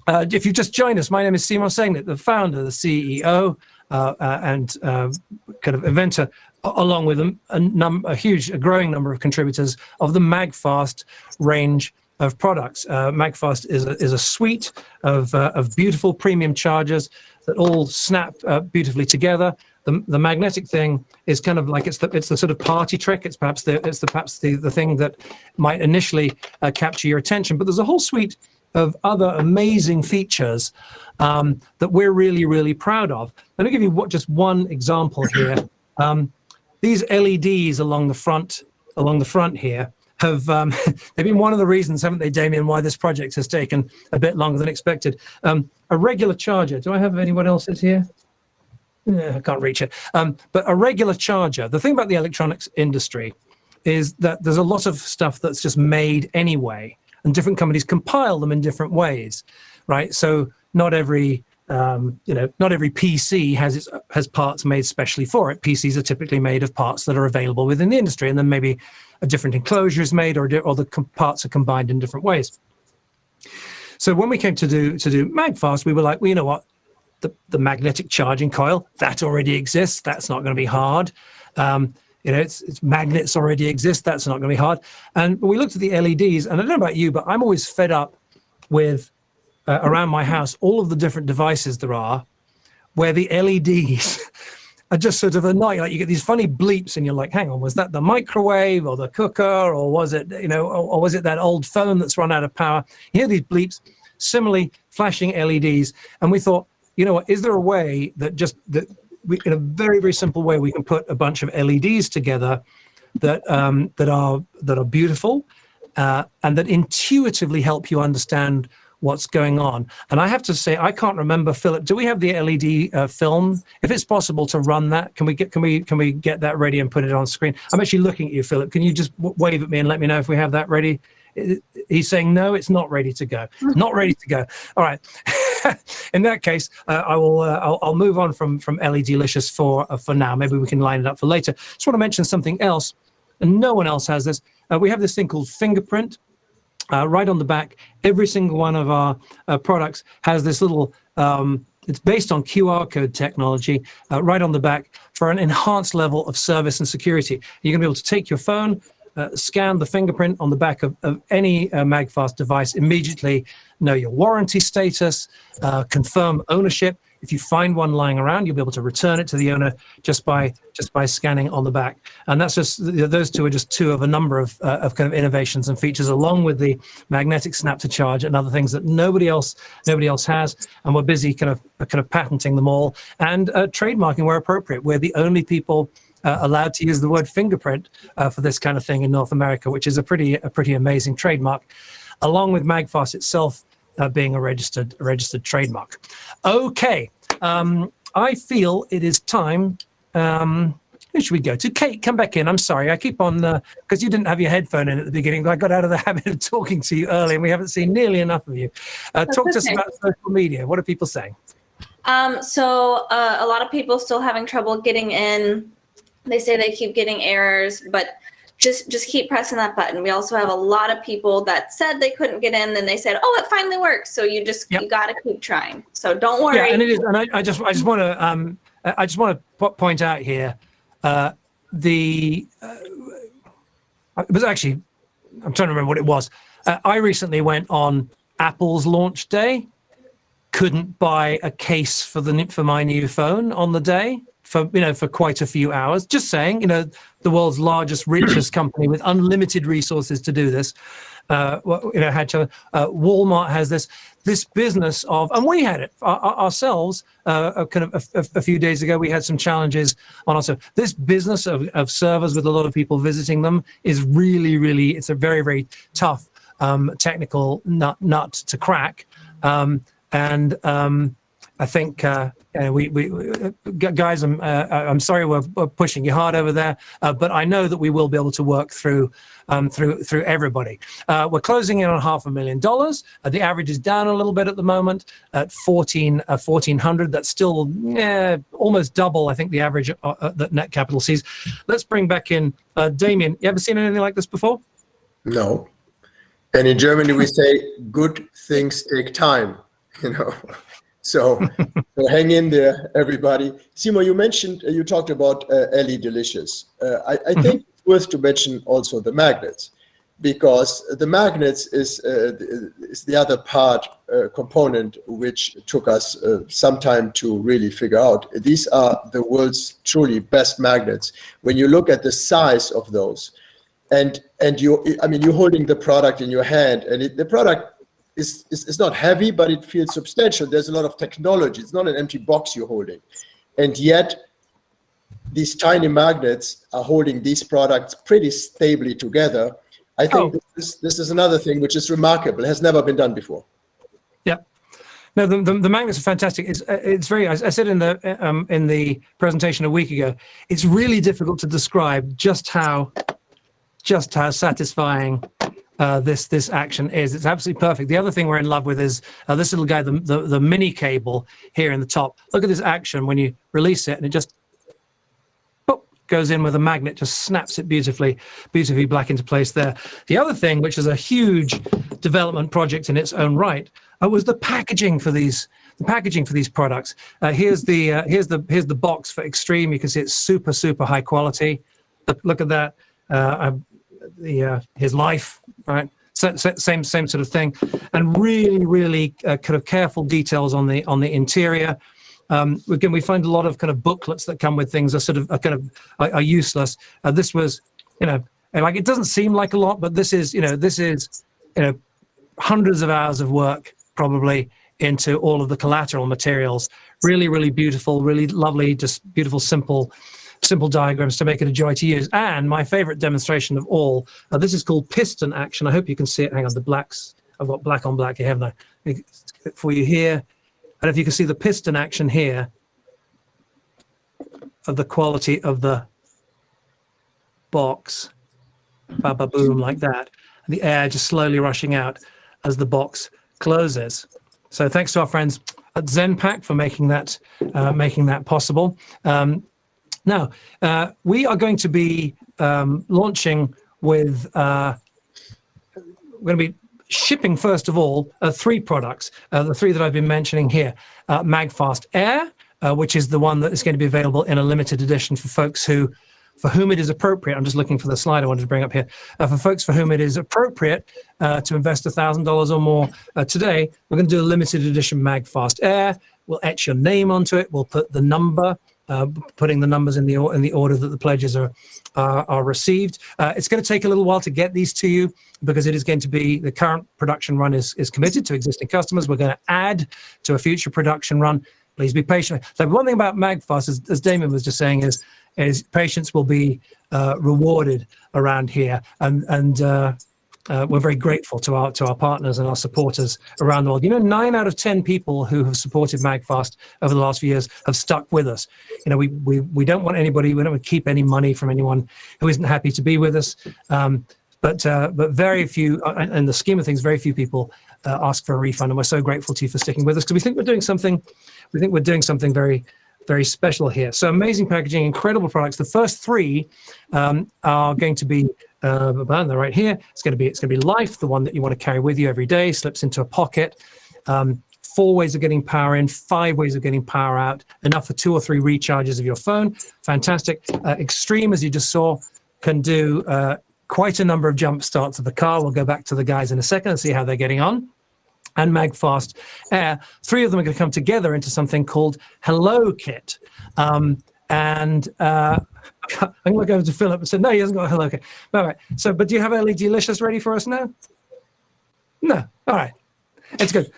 If you just joined us, my name is Seymour Segnet, the founder, the CEO, and kind of inventor, along with a growing number of contributors of the MAGFAST range of products. MAGFAST is a suite of beautiful premium chargers that all snap beautifully together. The magnetic thing is kind of like it's the sort of party trick. It's perhaps the thing that might initially capture your attention. But there's a whole suite of other amazing features that we're really, really proud of. Let me give you just one example here. These LEDs along the front here have they've been one of the reasons, haven't they, Damien, why this project has taken a bit longer than expected. A regular charger. Do I have anyone else's here? I can't reach it. But a regular charger, the thing about the electronics industry is that there's a lot of stuff that's just made anyway, and different companies compile them in different ways, right? So not every PC has parts made specially for it. PCs are typically made of parts that are available within the industry, and then maybe a different enclosure is made, or the parts are combined in different ways. So when we came to do MAGFAST, we were like, well, you know what? The magnetic charging coil, that already exists. That's not going to be hard. It's magnets already exist. That's not going to be hard. And we looked at the LEDs, and I don't know about you, but I'm always fed up with around my house all of the different devices there are where the LEDs are just sort of annoying. Like you get these funny bleeps and you're like, hang on, was that the microwave or the cooker, or was it, or was it that old phone that's run out of power? You hear these bleeps, similarly flashing LEDs. And we thought, you know what, is there a way that we, in a very, very simple way, we can put a bunch of LEDs together that are beautiful and that intuitively help you understand what's going on. And I have to say, I can't remember, Philip, do we have the LED film? If it's possible to run that, can we get that ready and put it on screen? I'm actually looking at you, Philip. Can you just wave at me and let me know if we have that ready? He's saying no, it's not ready to go. Not ready to go. All right. In that case, I'll move on from LED Licious for now. Maybe we can line it up for later. Just want to mention something else, and no one else has this. We have this thing called fingerprint. Right on the back, every single one of our products has this little, it's based on QR code technology, right on the back for an enhanced level of service and security. You're going to be able to take your phone, scan the fingerprint on the back of any MAGFAST device, immediately know your warranty status, confirm ownership. If you find one lying around, you'll be able to return it to the owner just by scanning on the back. And that's just, those two are just two of a number of kind of innovations and features, along with the magnetic snap to charge and other things that nobody else has. And we're busy kind of patenting them all and trademarking where appropriate. We're the only people allowed to use the word fingerprint for this kind of thing in North America, which is a pretty amazing trademark, along with MAGFAST itself being a registered trademark. Okay, I feel it is time. Who should we go to? Kate, come back in. I'm sorry, I keep on because you didn't have your headphone in at the beginning. I got out of the habit of talking to you early, and we haven't seen nearly enough of you. Talk to us about social media. What are people saying? So a lot of people still having trouble getting in. They say they keep getting errors, but just keep pressing that button. We also have a lot of people that said they couldn't get in, then they said, "Oh, it finally worked." So you got to keep trying. So don't worry. Yeah, and it is. And I just want to point out here it was actually, I'm trying to remember what it was. I recently went on Apple's launch day. Couldn't buy a case for my new phone on the day. For quite a few hours. Just saying, the world's largest, richest company with unlimited resources to do this, had to. Walmart has this business of, and we had it ourselves. Kind of a few days ago, we had some challenges on us. This business of servers with a lot of people visiting them is really, it's a very, very tough technical nut to crack, I think we guys, I'm sorry we're pushing you hard over there, but I know that we will be able to work through everybody. We're closing in on $500,000. The average is down a little bit at the moment at 1,400. That's still almost double, I think, the average that Net Capital sees. Let's bring back in Damien. You ever seen anything like this before? No. And in Germany we say good things take time. So hang in there, everybody. Simo, you talked about LED Delicious. I think it's worth to mention also the magnets, because the magnets is the other component which took us some time to really figure out. These are the world's truly best magnets. When you look at the size of those, and you're holding the product in your hand, and the product it's not heavy, but it feels substantial. There's a lot of technology. It's not an empty box you're holding. And yet, these tiny magnets are holding these products pretty stably together. I think this is another thing which is remarkable. It has never been done before. Yeah. No, the magnets are fantastic. It's very. I said in the presentation a week ago, it's really difficult to describe just how satisfying this action is. It's absolutely perfect. The other thing we're in love with is this little guy, the mini cable here in the top. Look at this action when you release it, and it just goes in with a magnet, just snaps it beautifully back into place there. The other thing, which is a huge development project in its own right, was the packaging for these. The packaging for these products. Here's the box for Extreme. You can see it's super high quality. Look at that. His life, right? same sort of thing, and really kind of careful details on the interior. Again, we find a lot of kind of booklets that come with things are useless. This was, like, it doesn't seem like a lot, but this is hundreds of hours of work probably into all of the collateral materials. Really beautiful, really lovely, just beautiful, simple diagrams to make it a joy to use. And my favorite demonstration of all, this is called Piston Action. I hope you can see it. Hang on, the blacks, I've got black on black here, haven't I? For you here. And if you can see the piston action here of the quality of the box, boom, like that. And the air just slowly rushing out as the box closes. So thanks to our friends at ZenPack for making that possible. Now, we are going to be launching with, we're going to be shipping, first of all, 3 products, the 3 that I've been mentioning here. MAGFAST Air, which is the one that is going to be available in a limited edition for folks for whom it is appropriate. I'm just looking for the slide I wanted to bring up here. For folks for whom it is appropriate to invest $1,000 or more today, we're going to do a limited edition MAGFAST Air. We'll etch your name onto it. We'll put the number, putting the numbers in the order that the pledges are received. It's going to take a little while to get these to you because it is going to be, the current production run is committed to existing customers. We're going to add to a future production run. Please be patient. So one thing about MAGFAST, as Damon was just saying, is patience will be rewarded around here, and we're very grateful to our partners and our supporters around the world. 9 out of 10 people who have supported MAGFAST over the last few years have stuck with us. We don't want anybody, we don't want to keep any money from anyone who isn't happy to be with us. But very few, in the scheme of things, very few people ask for a refund, and we're so grateful to you for sticking with us because we think we're doing something. We think we're doing something very, very special here. So amazing packaging, incredible products. The first 3 are going to be they're right here. It's going to be Life, the one that you want to carry with you every day, slips into a pocket. 4 ways of getting power in, 5 ways of getting power out, enough for 2 or 3 recharges of your phone. Fantastic. Extreme, as you just saw, can do quite a number of jump starts of the car. We'll go back to the guys in a second and see how they're getting on. And MAGFAST Air, 3 of them are going to come together into something called Hello Kit. I'm going to go over to Philip and say, no, he hasn't got a Hello Kit. All right. So, but do you have LED Licious ready for us now? No. All right. It's good.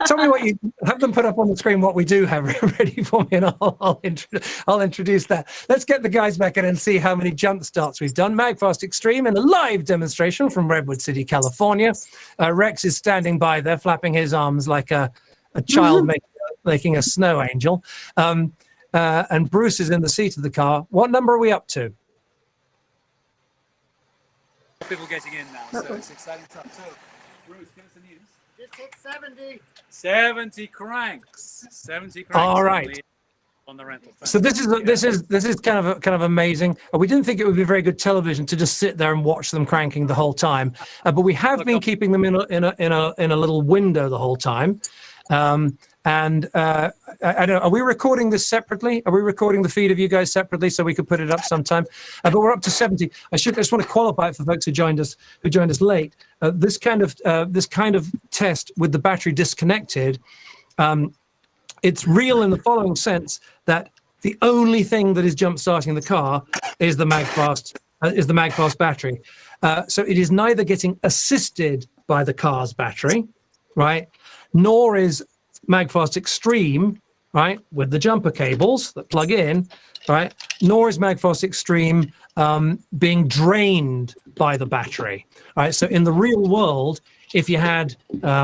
Tell me what you have them put up on the screen. What we do have ready for me, and I'll introduce that. Let's get the guys back in and see how many jump starts we've done. MAGFAST Extreme in a live demonstration from Redwood City, California. Rex is standing by there, flapping his arms like a child making a snow angel. And Bruce is in the seat of the car. What number are we up to? People getting in now, so it's exciting stuff. So, Bruce, give us the news. Just hit 70. 70 cranks. 70 cranks. All right. On the rental. So this is kind of amazing. We didn't think it would be very good television to just sit there and watch them cranking the whole time, but we have been keeping them in a little window the whole time. I don't know, are we recording this separately? Are we recording the feed of you guys separately so we could put it up sometime? But we're up to 70. I just want to qualify it for folks who joined us late. This kind of test with the battery disconnected, it's real in the following sense that the only thing that is jump starting the car is the MAGFAST battery. So it is neither getting assisted by the car's battery, right, nor is MAGFAST Extreme, right, with the jumper cables that plug in, right, nor is MAGFAST Extreme being drained by the battery, right? So in the real world, if you had,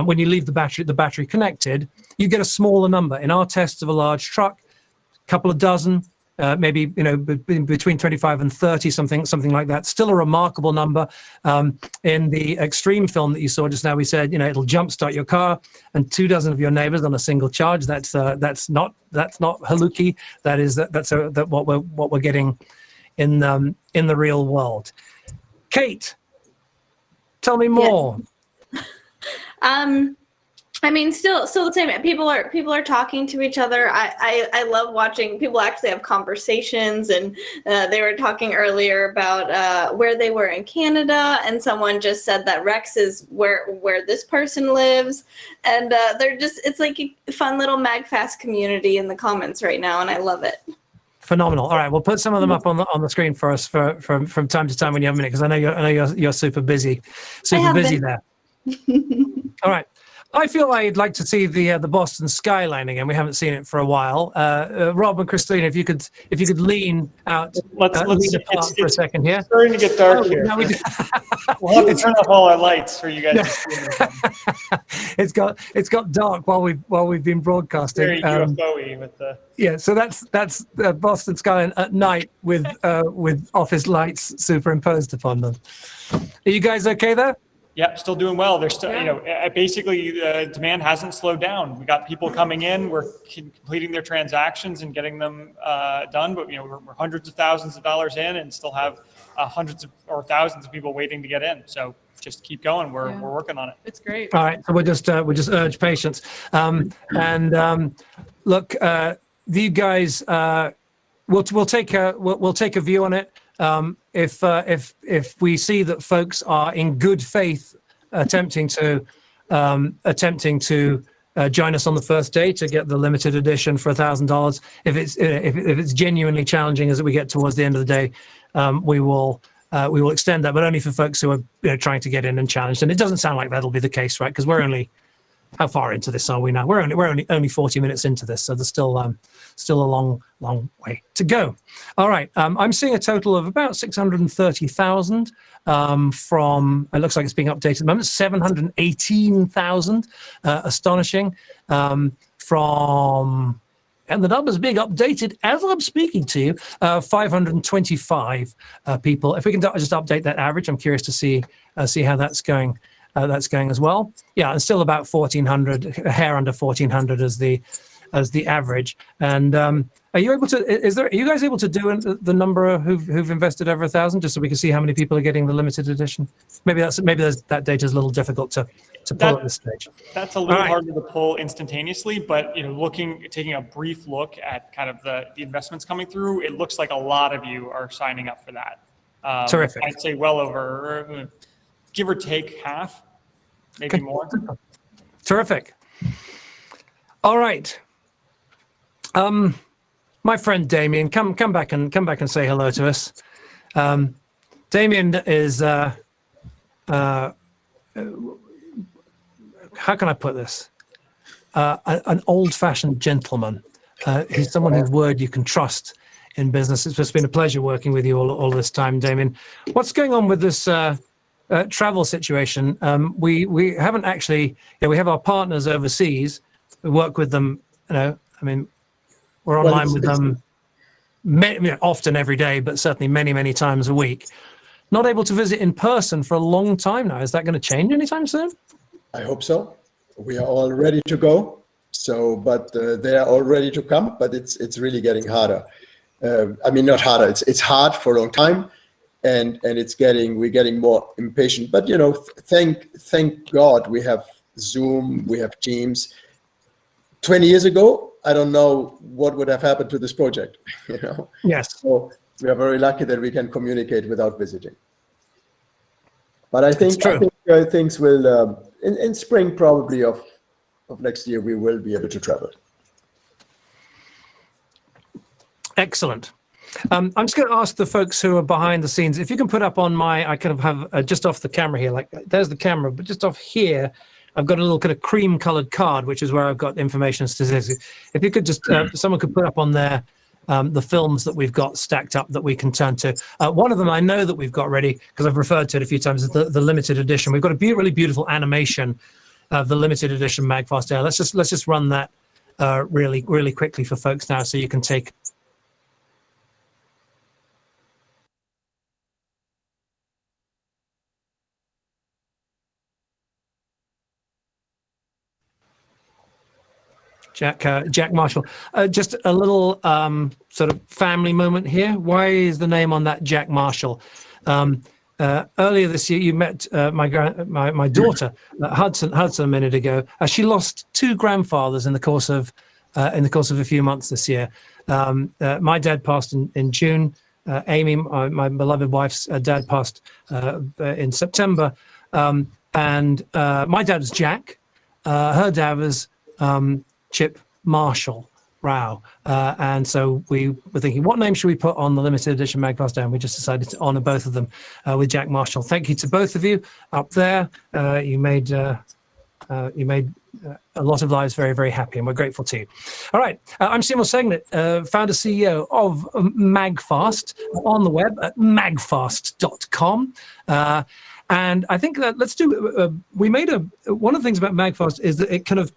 when you leave the battery connected, you get a smaller number. In our tests of a large truck, a couple of dozen, maybe between 25 and 30, something like that. Still a remarkable number. In the Extreme film that you saw just now, we said it'll jumpstart your car and 24 of your neighbors on a single charge. That's not haluki. That's what we're getting in the real world. Kate, tell me more. Yes. I mean, still the same. People are talking to each other. I love watching people actually have conversations, and they were talking earlier about where they were in Canada, and someone just said that Rex is where this person lives, and it's like a fun little MAGFAST community in the comments right now, and I love it. Phenomenal. All right, we'll put some of them up on the screen for us from time to time when you have a minute, because I know you're super busy, there. All right. I feel I'd like to see the Boston skyline again. We haven't seen it for a while. Rob and Christina, if you could lean out, lean apart for a second here. It's starting to get dark here. No, We'll have to turn off all our lights for you guys to see. It's got dark while we've been broadcasting. Very UFO-y with the. Yeah, so that's Boston skyline at night with office lights superimposed upon them. Are you guys okay there? Yep, still doing well. There's still, basically demand hasn't slowed down. We got people coming in, we're completing their transactions and getting them done, but we're hundreds of thousands of dollars in and still have hundreds or thousands of people waiting to get in. So just keep going. We're working on it. It's great. All right, so we'll just urge patience. Look, you guys, we'll take a view on it. If we see that folks are in good faith attempting to join us on the first day to get the limited edition for $1,000, if it's genuinely challenging as we get towards the end of the day, we will extend that, but only for folks who are trying to get in and challenged. And it doesn't sound like that'll be the case, right? Because we're only, how far into this are we now? We're only 40 minutes into this, so there's still a long way to go. All right, I'm seeing a total of about 630,000 from, it looks like it's being updated at the moment, 718,000, astonishing, from, and the number's being updated as I'm speaking to you, 525 people. If we can just update that average, I'm curious to see how that's going. That's going as well. Yeah, and still about 1,400, a hair under 1,400 as the average. And are you able to? Are you guys able to do the number who've invested over 1,000, just so we can see how many people are getting the limited edition? Maybe that data is a little difficult to pull at this stage. That's a little harder to pull instantaneously, but taking a brief look at kind of the investments coming through, it looks like a lot of you are signing up for that. Terrific. I'd say well over, give or take half, maybe more. Terrific. All right. My friend Damien, come back and say hello to us. Damien is how can I put this? An old-fashioned gentleman. He's someone whose word you can trust in business. It's just been a pleasure working with you all this time, Damien. What's going on with this travel situation? We haven't actually. We have our partners overseas. We work with them. We're online with them often every day, but certainly many times a week. Not able to visit in person for a long time now. Is that going to change anytime soon? I hope so. We are all ready to go. So, but they are all ready to come. But it's really getting harder. Not harder. It's hard for a long time, and we're getting more impatient. But thank God we have Zoom, we have Teams. 20 years ago, I don't know what would have happened to this project. Yes. So we are very lucky that we can communicate without visiting. But I think things will in spring probably of next year we will be able to travel. Excellent. I'm just going to ask the folks who are behind the scenes if you can put up on I kind of have just off the camera here, like there's the camera, but just off here, I've got a little kind of cream colored card, which is where I've got information and statistics. If you could just, someone could put up on there the films that we've got stacked up that we can turn to. One of them I know that we've got ready because I've referred to it a few times, is the limited edition. We've got a really beautiful animation of the limited edition MAGFAST Air. Let's just run that really quickly for folks now, so you can take. Jack Marshall. Just a little sort of family moment here. Why is the name on that Jack Marshall? earlier this year, you met my daughter Hudson a minute ago. She lost 2 grandfathers in the course of a few months this year. My dad passed in June. Amy, my beloved wife's dad, passed in September. And my dad was Jack. Her dad was Chip Marshall Rao. And so we were thinking, what name should we put on the limited edition MAGFAST? And we just decided to honor both of them with Jack Marshall. Thank you to both of you up there. You made a lot of lives very, very happy, and we're grateful to you. All right, I'm Seymour Segnet, founder, CEO of MAGFAST, on the web at magfast.com. And I think that let's do, one of the things about MAGFAST is that it kind of,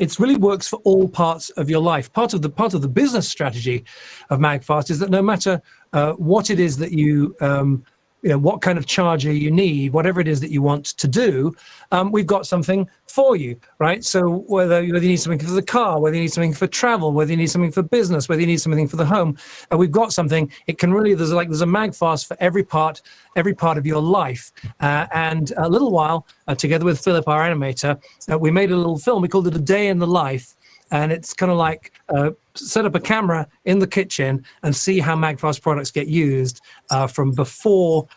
it really works for all parts of your life. Part of the business strategy of MAGFAST is that no matter what it is that you what kind of charger you need, whatever it is that you want to do, we've got something for you, right? So whether you need something for the car, whether you need something for travel, whether you need something for business, whether you need something for the home, we've got something. It can really, there's a MAGFAST for every part of your life. And a little while, together with Philip, our animator, we made a little film. We called it A Day in the Life. And it's kind of like set up a camera in the kitchen and see how MAGFAST products get used from before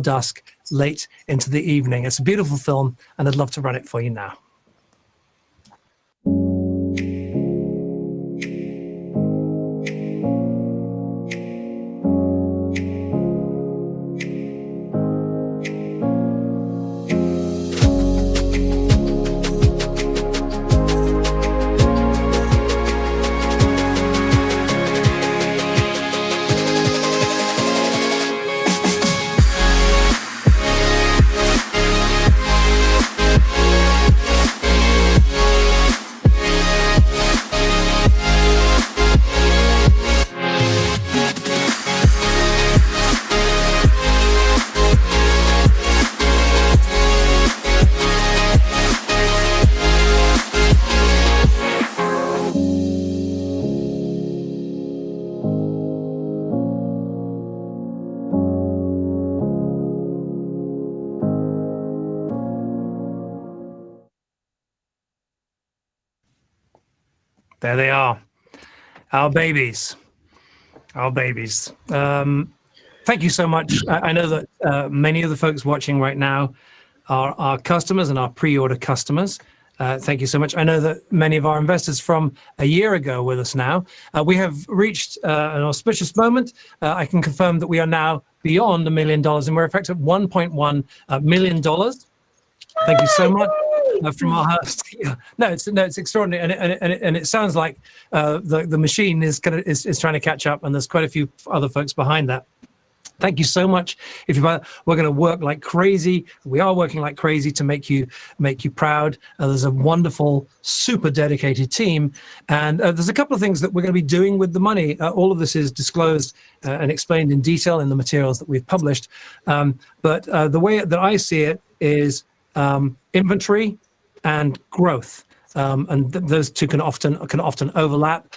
dusk, late into the evening. It's a beautiful film, and I'd love to run it for you now. There they are, our babies. Thank you so much. I know that many of the folks watching right now are our customers and our pre-order customers. Thank you so much. I know that many of our investors from a year ago with us now. We have reached an auspicious moment. I can confirm that we are now beyond $1 million, and we're effective at $1.1 million. Thank you so much. From our host. Yeah. No, it's extraordinary, and it sounds like the machine is trying to catch up, and there's quite a few other folks behind that. Thank you so much. We're going to work like crazy. We are working like crazy to make you proud. There's a wonderful, super dedicated team, and there's a couple of things that we're going to be doing with the money. All of this is disclosed and explained in detail in the materials that we've published. But the way that I see it is inventory and growth, and those two can often overlap.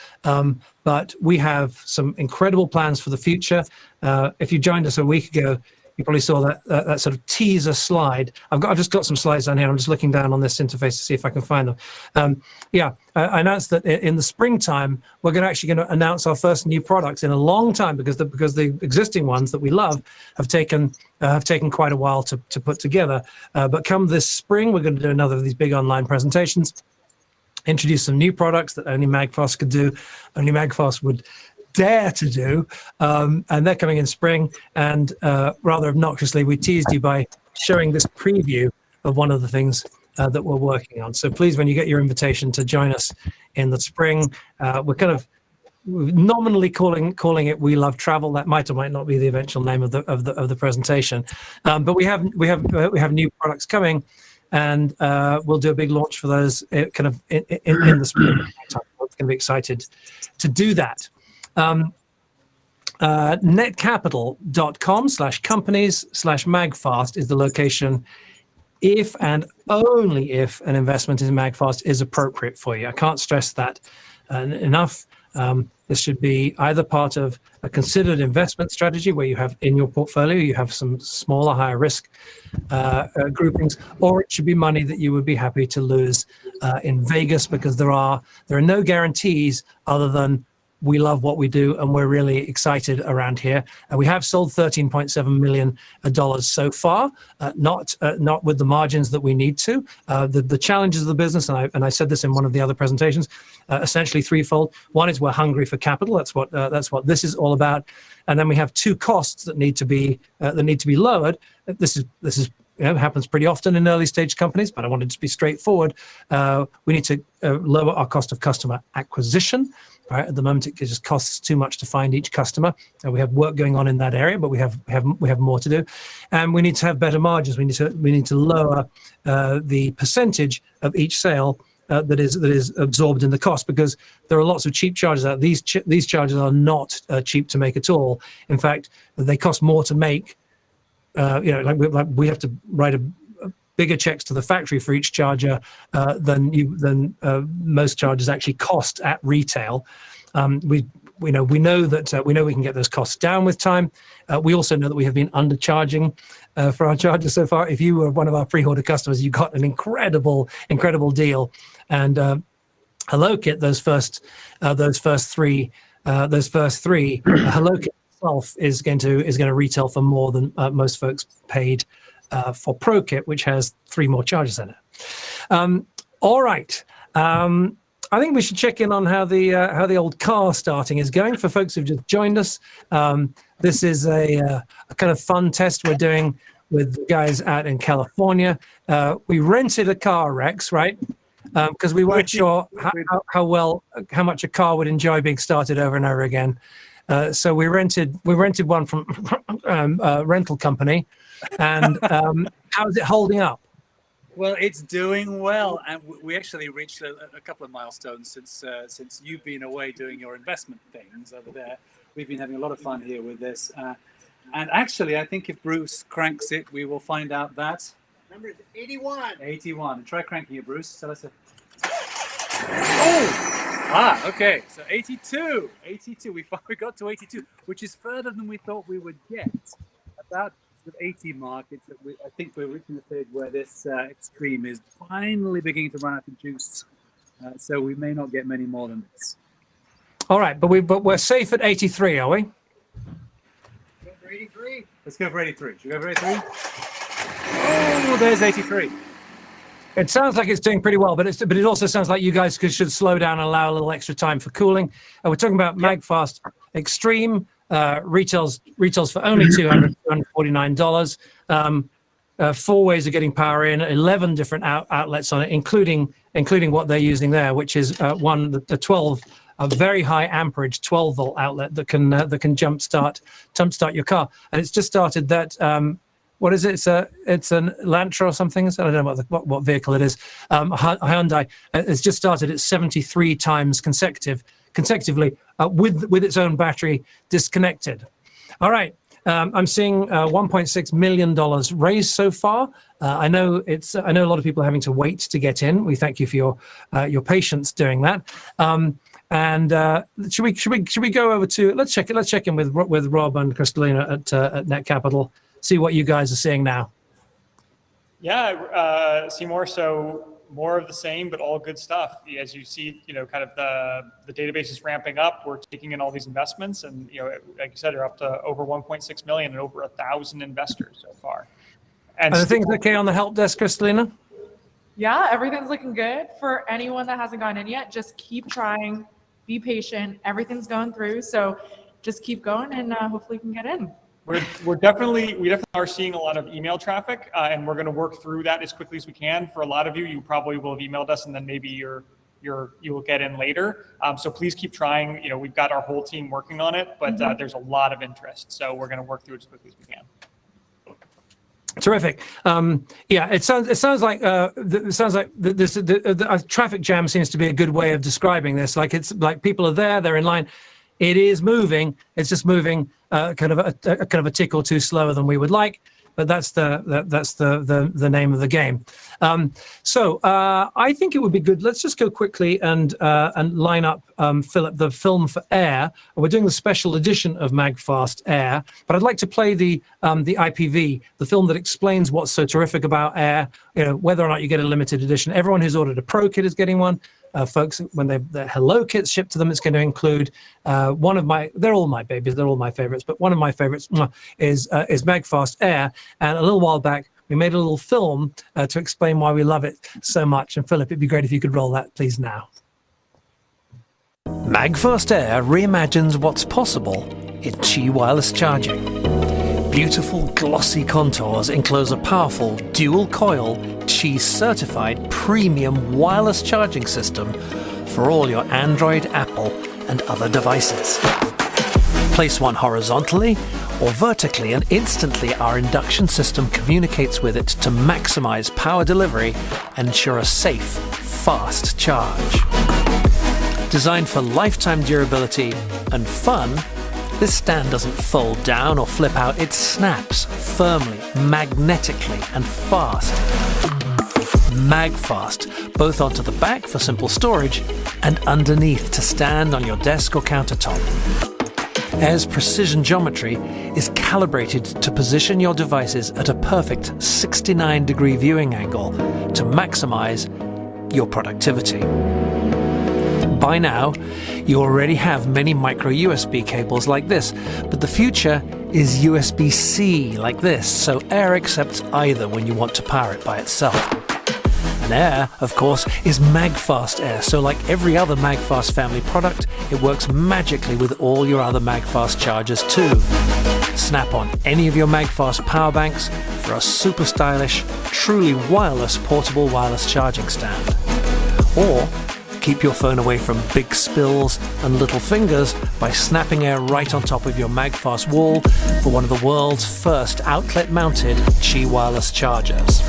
But we have some incredible plans for the future. If you joined us a week ago, you probably saw that sort of teaser slide. I've just got some slides down here. I'm just looking down on this interface to see if I can find them. I announced that in the springtime we're going to announce our first new products in a long time, because the existing ones that we love have taken quite a while to put together. But come this spring, we're going to do another of these big online presentations, introduce some new products that only MAGFAST could do, only MAGFAST would dare to do, and they're coming in spring. And rather obnoxiously, we teased you by showing this preview of one of the things that we're working on. So please, when you get your invitation to join us in the spring, we're nominally calling it We Love Travel. That might or might not be the eventual name of the presentation. But we have new products coming, and we'll do a big launch for those in the spring. We're going to be excited to do that. netcapital.com/companies/MAGFAST is the location if and only if an investment in MAGFAST is appropriate for you. I can't stress that enough. This should be either part of a considered investment strategy where you have in your portfolio, you have some smaller, higher risk groupings, or it should be money that you would be happy to lose in Vegas, because there are no guarantees other than we love what we do and we're really excited around here. And we have sold $13.7 million so far, not with the margins that we need to. The challenges of the business, and I said this in one of the other presentations, essentially threefold. One is we're hungry for capital. That's what this is all about. And then we have two costs that need to be lowered. This is happens pretty often in early stage companies, but I wanted to be straightforward. We need to lower our cost of customer acquisition. Right, at the moment, it just costs too much to find each customer. We have work going on in that area, but we have more to do, and we need to have better margins. We need to lower the percentage of each sale that is absorbed in the cost, because there are lots of cheap charges out. These charges are not cheap to make at all. In fact, they cost more to make. Like we have to write bigger checks to the factory for each charger than most chargers actually cost at retail. We know we can get those costs down with time. We also know that we have been undercharging for our chargers so far. If you were one of our pre-order customers, you got an incredible deal. And HelloKit, those first three, HelloKit itself is going to retail for more than most folks paid for ProKit, which has 3 more chargers in it. All right. I think we should check in on how the old car starting is going for folks who've just joined us. This is a kind of fun test we're doing with the guys out in California. We rented a car, Rex, right? Because we weren't sure how much a car would enjoy being started over and over again. So we rented one from a rental company. And how is it holding up? Well, it's doing well, and we actually reached a couple of milestones since you've been away doing your investment things over there. We've been having a lot of fun here with this, and actually, I think if Bruce cranks it, we will find out that Number is 81. 81. Try cranking it, Bruce. Tell us. Okay. So 82. 82. We got to 82, which is further than we thought we would get. About the 80 mark, I think we're reaching the stage where this extreme is finally beginning to run out of juice. So we may not get many more than this. All right, but we're safe at 83, are we? Go for 83. Let's go for 83. Should we go for 83? Oh, there's 83. It sounds like it's doing pretty well, but it also sounds like you guys should slow down and allow a little extra time for cooling. We're talking about MAGFAST Extreme. Retails for only $249. 4 ways of getting power in, 11 different outlets on it, including what they're using there, which is the 12, a very high amperage 12 volt outlet that can jumpstart your car. And it's just started that. What is it? It's an Elantra or something. I don't know what vehicle it is. Hyundai. It's just started at 73 times consecutively with its own battery disconnected. All right. I'm seeing $1.6 million raised so far. I know a lot of people are having to wait to get in. We thank you for your patience doing that. Should we go over to let's check in with Rob and Kristalina at Net Capital. See what you guys are seeing now. Yeah, Seymour. So more of the same, but all good stuff. As you see, kind of the database is ramping up. We're taking in all these investments, and like you said, you're up to over 1.6 million and over 1,000 investors so far. And are the things okay on the help desk, Kristalina? Yeah, everything's looking good. For anyone that hasn't gone in yet, just keep trying, be patient. Everything's going through, so just keep going, and hopefully you can get in. We definitely are seeing a lot of email traffic, and we're going to work through that as quickly as we can. For a lot of you probably will have emailed us, and then maybe you will get in later. So please keep trying. We've got our whole team working on it, but there's a lot of interest. So we're going to work through it as quickly as we can. Terrific. Yeah, it sounds like a traffic jam seems to be a good way of describing this. Like it's like people are there, they're in line. It is moving. It's just moving kind of a tick or two slower than we would like. but that's the name of the game. So I think it would be good. Let's just go quickly and line up, Philip, the film for Air. We're doing the special edition of MAGFAST Air, but I'd like to play the IPV, the film that explains what's so terrific about Air. You know, whether or not you get a limited edition. Everyone who's ordered a Pro kit is getting one. Folks, when the Hello kits shipped to them, it's going to include one of my. They're all my babies. They're all my favorites. But one of my favorites is MAGFAST Air. And a little while back, we made a little film to explain why we love it so much. And Philip, it'd be great if you could roll that, please, now. MAGFAST Air reimagines what's possible in Qi wireless charging. Beautiful glossy contours enclose a powerful dual-coil Qi certified premium wireless charging system for all your Android, Apple and other devices. Place one horizontally or vertically and instantly our induction system communicates with it to maximize power delivery and ensure a safe, fast charge. Designed for lifetime durability and fun, this stand doesn't fold down or flip out, it snaps firmly, magnetically and fast. MAGFAST, both onto the back for simple storage and underneath to stand on your desk or countertop. Air's precision geometry is calibrated to position your devices at a perfect 69-degree viewing angle to maximize your productivity. By now, you already have many micro USB cables like this, but the future is USB-C like this, so Air accepts either when you want to power it by itself. And Air, of course, is MAGFAST Air, so like every other MAGFAST family product, it works magically with all your other MAGFAST chargers too. Snap on any of your MAGFAST power banks for a super stylish, truly wireless portable wireless charging stand. Or keep your phone away from big spills and little fingers by snapping Air right on top of your MAGFAST wall for one of the world's first outlet-mounted Qi wireless chargers.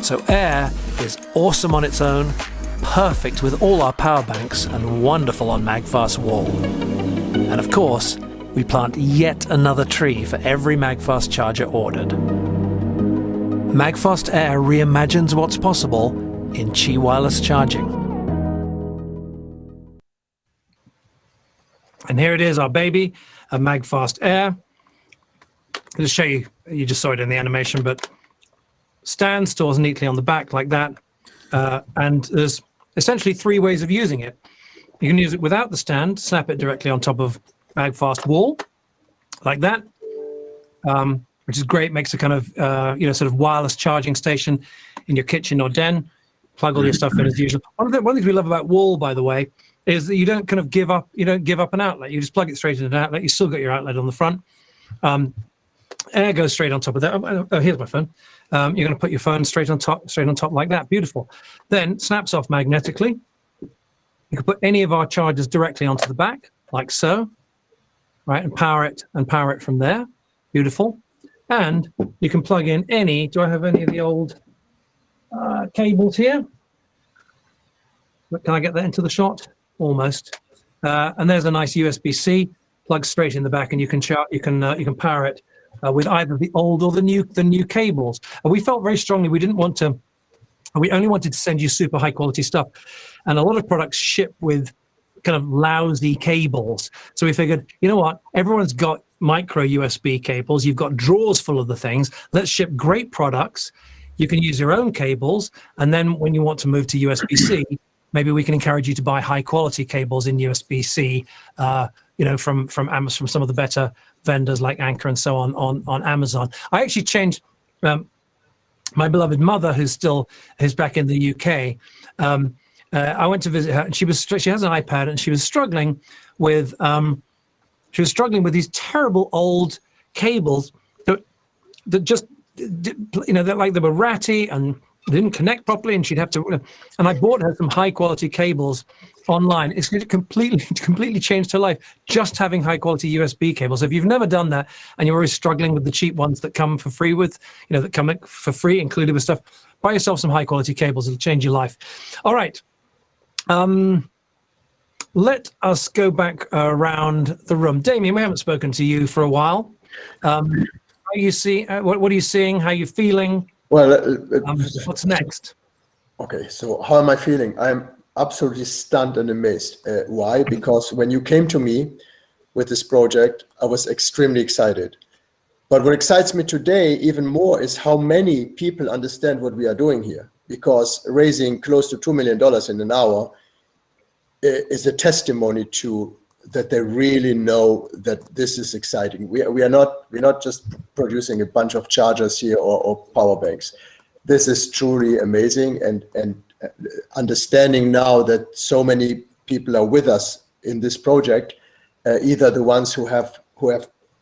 So Air is awesome on its own, perfect with all our power banks, and wonderful on MAGFAST wall. And of course, we plant yet another tree for every MAGFAST charger ordered. MAGFAST Air reimagines what's possible in Qi wireless charging. And here it is, our baby, a MAGFAST Air. I'll just show you, you just saw it in the animation, but stand stores neatly on the back like that. And there's essentially three ways of using it. You can use it without the stand, snap it directly on top of MAGFAST wall, like that, which is great, makes a kind of, sort of wireless charging station in your kitchen or den. Plug all your stuff in as usual. One of the things we love about wall, by the way, is that you don't kind of give up an outlet. You just plug it straight into an outlet. You still got your outlet on the front. Air goes straight on top of that. Oh, here's my phone. You're going to put your phone straight on top like that. Beautiful. Then snaps off magnetically. You can put any of our chargers directly onto the back, like so, right, and power it from there. Beautiful. And you can plug in any. Do I have any of the old cables here? Can I get that into the shot? Almost. And there's a nice USB-C plug straight in the back, and you can power it with either the old or the new cables. And we felt very strongly we only wanted to send you super high quality stuff, and a lot of products ship with kind of lousy cables. So we figured, you know what? Everyone's got micro USB cables. You've got drawers full of the things. Let's ship great products. You can use your own cables, and then when you want to move to USB-C. Maybe we can encourage you to buy high quality cables in USB-C, from Amazon, from some of the better vendors like Anker and so on Amazon. I actually changed my beloved mother, who's back in the UK. I went to visit her, and she has an iPad, and she was struggling with these terrible old cables that just that like they were ratty and didn't connect properly, and she'd have to. And I bought her some high quality cables online. It's completely changed her life just having high quality USB cables. If you've never done that and you're always struggling with the cheap ones that come for free included with stuff, buy yourself some high quality cables. It'll change your life. All right. Let us go back around the room. Damien, we haven't spoken to you for a while. you see? What are you seeing? How are you feeling? Well, What's next? okay, so how am I feeling? I'm absolutely stunned and amazed. Why? Because when you came to me with this project, I was extremely excited. But what excites me today even more is how many people understand what we are doing here. Because raising close to $2 million in an hour is a testimony to that they really know that this is exciting. We're not just producing a bunch of chargers here or power banks. This is truly amazing, and understanding now that so many people are with us in this project, either the ones who have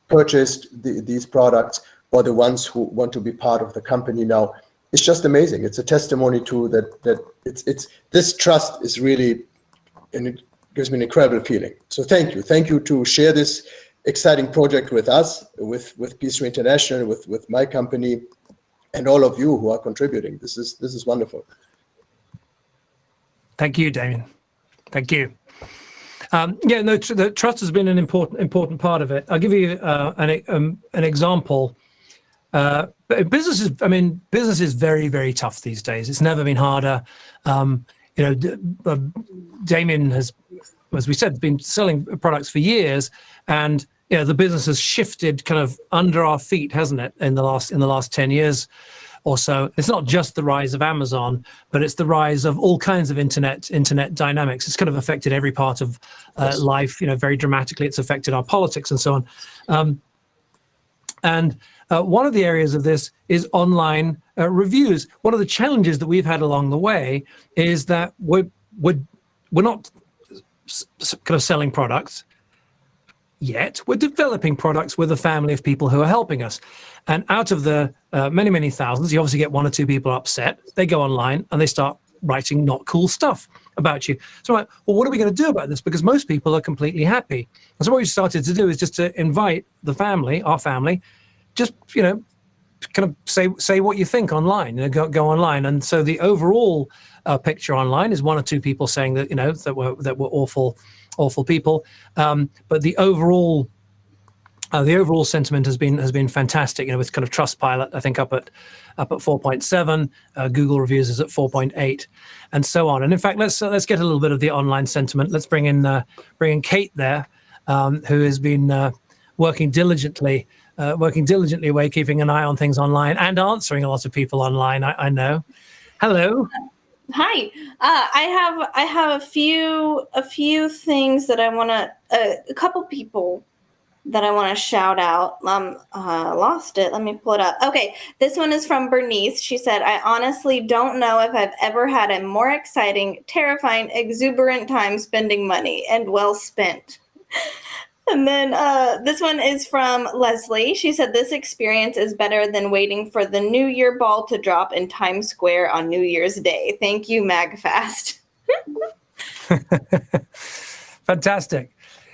purchased these products or the ones who want to be part of the company now. It's just amazing. It's a testimony to that it's this trust is really, and it gives me an incredible feeling. So thank you to share this exciting project with us, with Piston International, with my company, and all of you who are contributing. This is wonderful. Thank you, Damien. Thank you. Yeah, no, the trust has been an important part of it. I'll give you an example. Business is very, very tough these days. It's never been harder. Damien has, as we said, been selling products for years, and the business has shifted kind of under our feet, hasn't it, in the last 10 years or so. It's not just the rise of Amazon, but it's the rise of all kinds of internet dynamics. It's kind of affected every part of life, very dramatically. It's affected our politics and so on. And one of the areas of this is online reviews. One of the challenges that we've had along the way is that we're not kind of selling products yet. We're developing products with a family of people who are helping us. And out of the many, many thousands, you obviously get one or two people upset. They go online and they start writing not cool stuff about you. So I'm like, well, what are we going to do about this? Because most people are completely happy. And so what we started to do is just to invite our family, just, kind of say what you think online, go online. And so the overall picture online is one or two people saying that, that we're awful people. But the overall sentiment has been fantastic. With kind of Trustpilot, I think up at 4.7. Google reviews is at 4.8, and so on. And in fact, let's get a little bit of the online sentiment. Let's bring in Kate there, who has been working diligently away, keeping an eye on things online and answering a lot of people online. I know. Hello. Hi. I have a few things that I want to, a couple people that I want to shout out. Lost it. Let me pull it up. Okay. This one is from Bernice. She said, I honestly don't know if I've ever had a more exciting, terrifying, exuberant time spending money, and well spent. And then this one is from Leslie. She said, this experience is better than waiting for the New Year ball to drop in Times Square on New Year's Day. Thank you, MAGFAST. Netfast.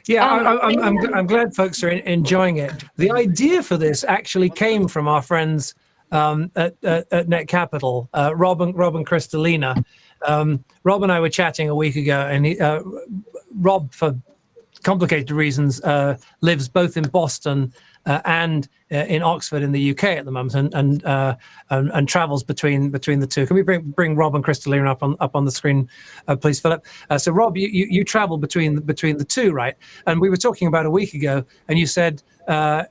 Yeah, I'm glad folks are enjoying it. The idea for this actually came from our friends at Net Capital, Rob and Kristalina. Rob and I were chatting a week ago, and Rob, for complicated reasons, lives both in Boston and in Oxford in the UK at the moment, and travels between the two. Can we bring Rob and Kristalina up on the screen, please, Philip? So Rob, you travel between the two, right? And we were talking about a week ago, and you said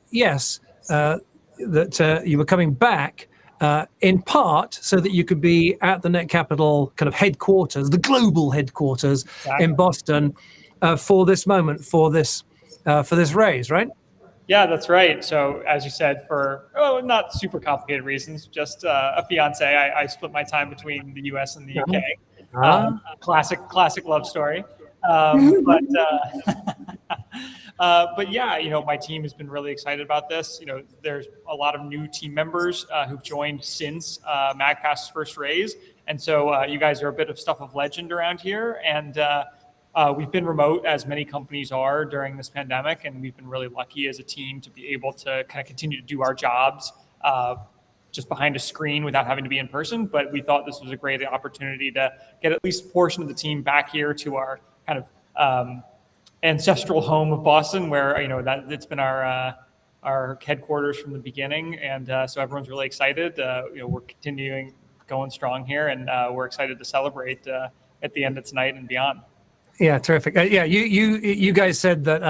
yes, that you were coming back in part so that you could be at the Net Capital kind of headquarters, the global headquarters in Boston. For this moment, for this raise, right? Yeah, that's right. So as you said, for not super complicated reasons, just a fiance, I split my time between the US and the UK. Classic love story. But yeah, my team has been really excited about this. There's a lot of new team members who've joined since MAGFAST's first raise, and so you guys are a bit of stuff of legend around here, and we've been remote, as many companies are during this pandemic, and we've been really lucky as a team to be able to kind of continue to do our jobs just behind a screen without having to be in person. But we thought this was a great opportunity to get at least a portion of the team back here to our kind of ancestral home of Boston, where that it's been our our headquarters from the beginning, and so everyone's really excited. We're continuing going strong here, and we're excited to celebrate at the end of tonight and beyond. Yeah, terrific. Yeah, you guys said that.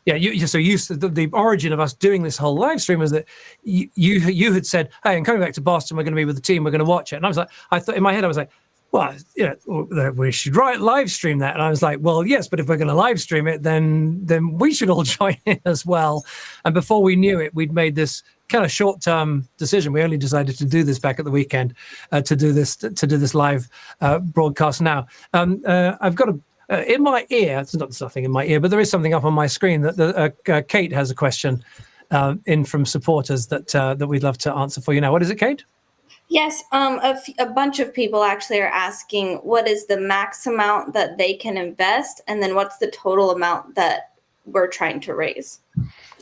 Yeah, the origin of us doing this whole live stream was that you had said, "Hey, I'm coming back to Boston. We're going to be with the team. We're going to watch it." And I was like, I thought in my head, I was like, well, we should live stream that. And I was like, well, yes, but if we're going to live stream it, then we should all join in as well. And before we knew it, we'd made this kind of short-term decision. We only decided to do this back at the weekend, to do this live broadcast now. I've got in my ear. It's not something in my ear, but there is something up on my screen that Kate has a question in from supporters that we'd love to answer for you now. What is it, Kate? Yes, a bunch of people actually are asking what is the max amount that they can invest, and then what's the total amount that we're trying to raise.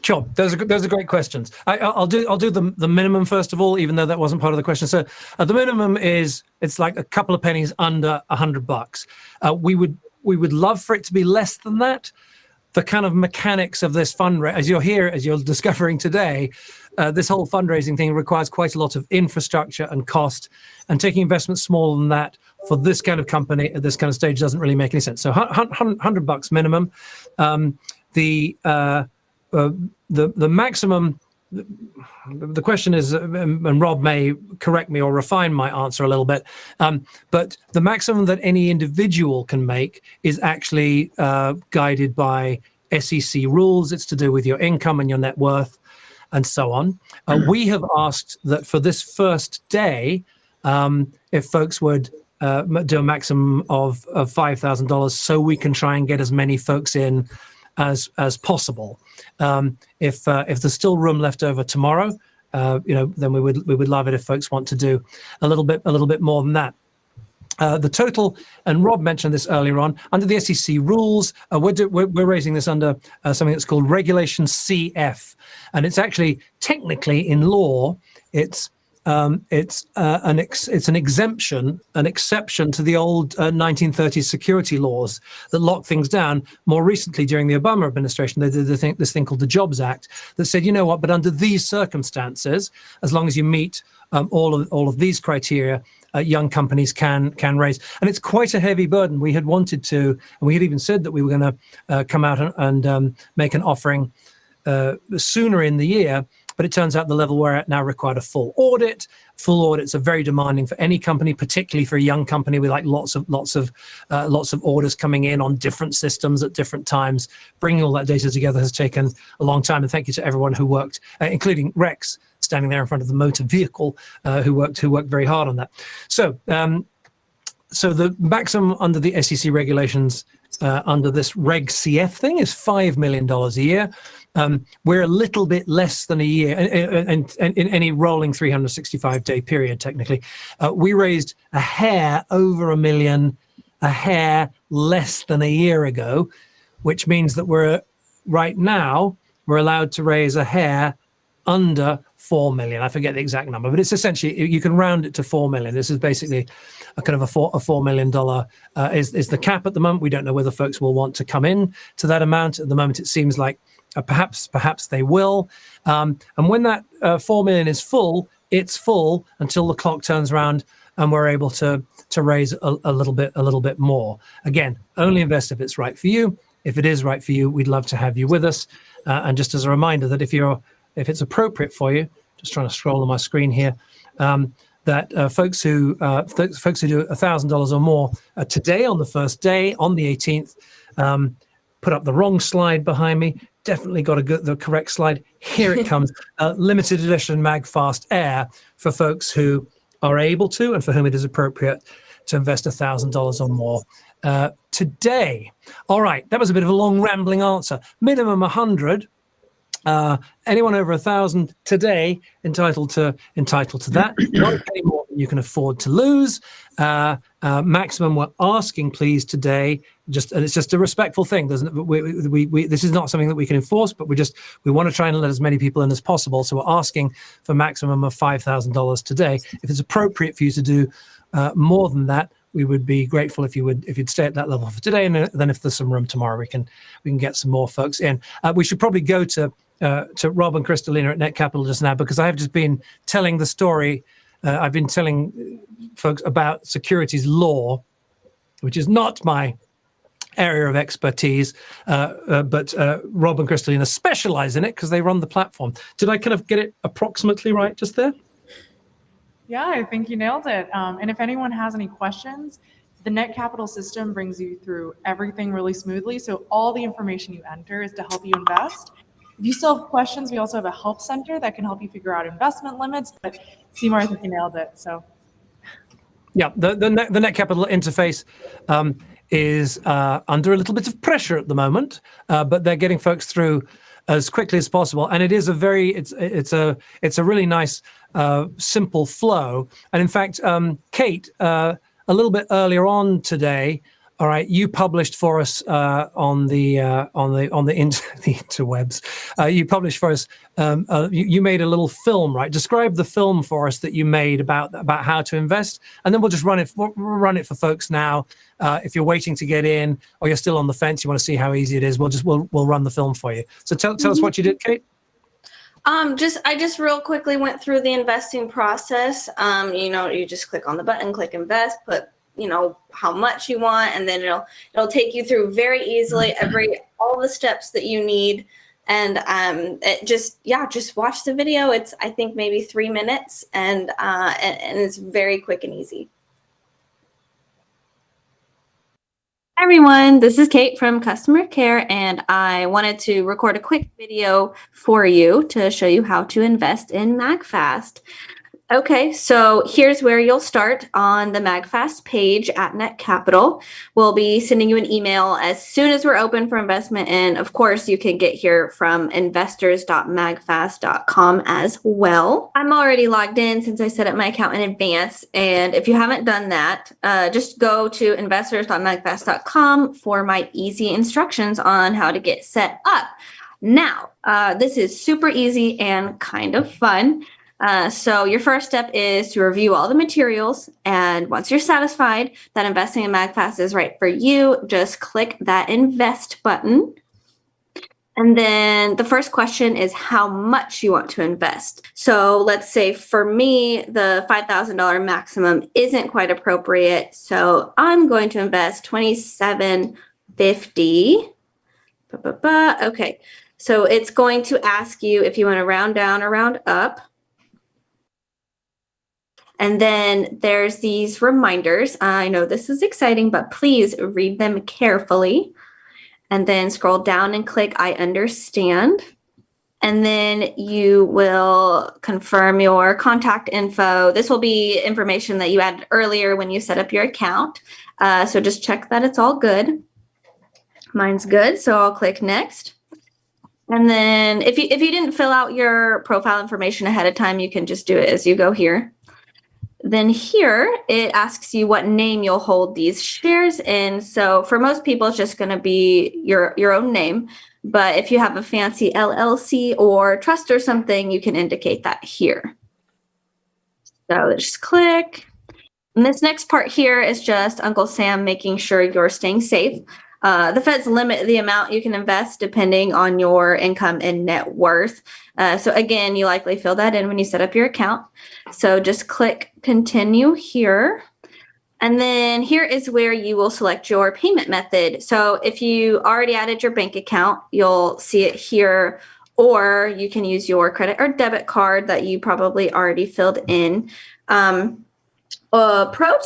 Sure, those are great questions. I'll do the minimum first of all, even though that wasn't part of the question. So the minimum it's like a couple of pennies under $100. We would love for it to be less than that. The kind of mechanics of this fundraiser, as you're discovering today, this whole fundraising thing requires quite a lot of infrastructure and cost, and taking investments smaller than that for this kind of company at this kind of stage doesn't really make any sense. So $100 minimum. The maximum. The question is, and Rob may correct me or refine my answer a little bit, but the maximum that any individual can make is actually guided by SEC rules. It's to do with your income and your net worth and so on. We have asked that for this first day, if folks would do a maximum of $5,000 so we can try and get as many folks in as possible. If there's still room left over tomorrow, then we would love it if folks want to do a little bit more than that. The total, and Rob mentioned this earlier on, under the SEC rules, we're raising this under something that's called Regulation CF, and it's actually technically in law, it's an exemption, an exception to the old 1930s security laws that locked things down. More recently, during the Obama administration, they did this thing called the Jobs Act that said, you know what, but under these circumstances, as long as you meet all of these criteria, young companies can raise. And it's quite a heavy burden. We had wanted to, and we had even said that we were going to come out and make an offering sooner in the year. But it turns out the level we're at now required a full audit. Full audits are very demanding for any company, particularly for a young company with like lots of orders coming in on different systems at different times. Bringing all that data together has taken a long time. And thank you to everyone who worked, including Rex, standing there in front of the motor vehicle, who worked very hard on that. So the maximum under the SEC regulations under this Reg CF thing is $5 million a year. We're a little bit less than a year, and in any rolling 365-day period, technically. We raised a hair over $1 million, a hair less than a year ago, which means that right now we're allowed to raise a hair under 4 million. I forget the exact number, but it's essentially, you can round it to 4 million. This is basically a kind of a $4 million is the cap at the moment. We don't know whether folks will want to come in to that amount. At the moment, it seems like perhaps they will. And when that 4 million is full, it's full until the clock turns around and we're able to raise a little bit more. Again, only invest if it's right for you. If it is right for you, we'd love to have you with us. And just as a reminder that if it's appropriate for you, just trying to scroll on my screen here, that folks who do $1,000 or more today on the first day, on the 18th, put up the wrong slide behind me. Definitely got the correct slide. Here it comes. Limited edition MAGFAST Air for folks who are able to and for whom it is appropriate to invest $1,000 or more today. All right, that was a bit of a long rambling answer. Minimum 100. Anyone over 1,000 today entitled to that. One penny more than you can afford to lose. Maximum we're asking, please, today. And it's just a respectful thing. This is not something that we can enforce, but we want to try and let as many people in as possible. So we're asking for maximum of $5,000 today. If it's appropriate for you to do more than that, we would be grateful if you'd stay at that level for today. And then if there's some room tomorrow, we can get some more folks in. We should probably go to to Rob and Kristalina at Net Capital just now, because I have just been telling the story. I've been telling folks about securities law, which is not my area of expertise, but Rob and Kristalina specialize in it because they run the platform. Did I kind of get it approximately right just there? Yeah, I think you nailed it. And if anyone has any questions, the Net Capital system brings you through everything really smoothly. So all the information you enter is to help you invest. If you still have questions, we also have a help center that can help you figure out investment limits. But Seymour, I think you nailed it. So yeah, the Net Capital interface is under a little bit of pressure at the moment, but they're getting folks through as quickly as possible. And it is it's a really nice simple flow. And in fact, Kate, a little bit earlier on today, all right, you published for us on the interwebs. You published for us. You made a little film, right? Describe the film for us that you made about how to invest, and then we'll just run it for folks now. If you're waiting to get in, or you're still on the fence, you want to see how easy it is. We'll run the film for you. So tell us what you did, Kate. I just real quickly went through the investing process. You just click on the button, click invest, put how much you want, and then it'll take you through very easily all the steps that you need. And just watch the video. It's, I think, maybe 3 minutes, and it's very quick and easy. Hi everyone, this is Kate from Customer Care, and I wanted to record a quick video for you to show you how to invest in MAGFAST. Okay, so here's where you'll start on the MAGFAST page at Net Capital. We'll be sending you an email as soon as we're open for investment, and of course you can get here from investors.magfast.com as well. I'm already logged in since I set up my account in advance, and if you haven't done that, just go to investors.magfast.com for my easy instructions on how to get set up. Now, this is super easy and kind of fun. So your first step is to review all the materials, and once you're satisfied that investing in MAGFAST is right for you, just click that invest button. And then the first question is how much you want to invest. So let's say for me, the $5,000 maximum isn't quite appropriate. So I'm going to invest $27.50. Okay, so it's going to ask you if you want to round down or round up. And then there's these reminders. I know this is exciting, but please read them carefully. And then scroll down and click I understand. And then you will confirm your contact info. This will be information that you added earlier when you set up your account. So just check that it's all good. Mine's good, so I'll click next. And then if you didn't fill out your profile information ahead of time, you can just do it as you go here. Then here, it asks you what name you'll hold these shares in. So for most people, it's just going to be your own name. But if you have a fancy LLC or trust or something, you can indicate that here. So just click. And this next part here is just Uncle Sam making sure you're staying safe. The feds limit the amount you can invest depending on your income and net worth. So again, you likely fill that in when you set up your account. So just click continue here. And then here is where you will select your payment method. So if you already added your bank account, you'll see it here, or you can use your credit or debit card that you probably already filled in. Pro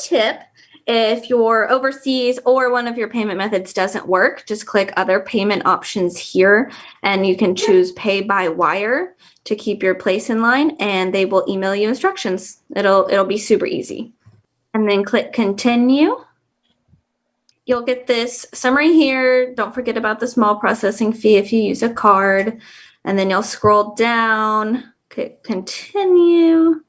tip, if you're overseas or one of your payment methods doesn't work, just click other payment options here, and you can choose pay by wire to keep your place in line, and they will email you instructions. It'll be super easy. And then click continue. You'll get this summary here. Don't forget about the small processing fee if you use a card. And then you'll scroll down, click continue.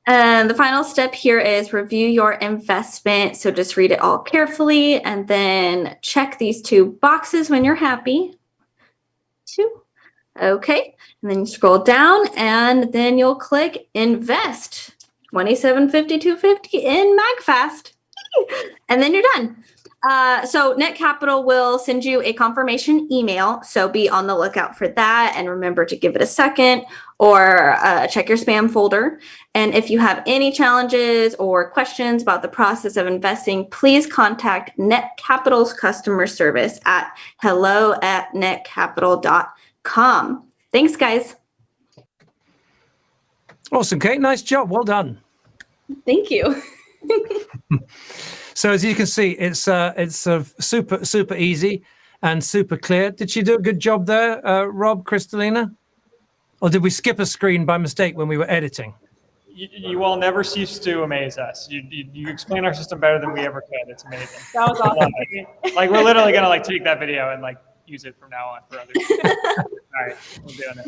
And the final step here is review your investment. So just read it all carefully and then check these 2 boxes when you're happy. 2. Okay. And then you scroll down and then you'll click invest $27.52.50 in MAGFAST. And then you're done. So Net Capital will send you a confirmation email. So be on the lookout for that. And remember to give it a second or check your spam folder. And if you have any challenges or questions about the process of investing, please contact Net Capital's customer service at hello@netcapital.com. Thanks, guys. Awesome, Kate. Nice job. Well done. Thank you. So as you can see, it's super easy and super clear. Did she do a good job there, Rob, Kristalina? Or did we skip a screen by mistake when we were editing? You all never cease to amaze us. You explain our system better than we ever could. It's amazing. That was awesome. Like we're literally gonna take that video and use it from now on for others. All right, we're doing it.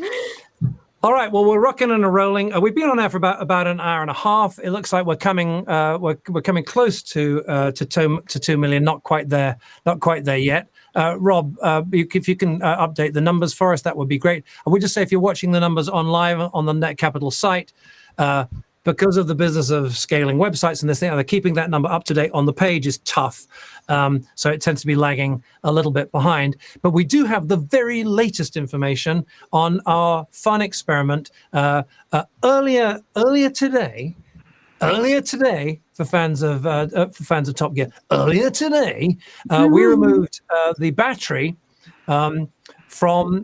All right. Well, we're rocking and rolling. We've been on there for about an hour and a half. It looks like we're coming close to 2 million. Not quite there yet. Rob, if you can update the numbers for us, that would be great. I would just say if you're watching the numbers on live on the Net Capital site, because of the business of scaling websites and this thing, keeping that number up to date on the page is tough. So it tends to be lagging a little bit behind. But we do have the very latest information on our fun experiment. Earlier today, for fans of Top Gear, earlier today, we removed the battery from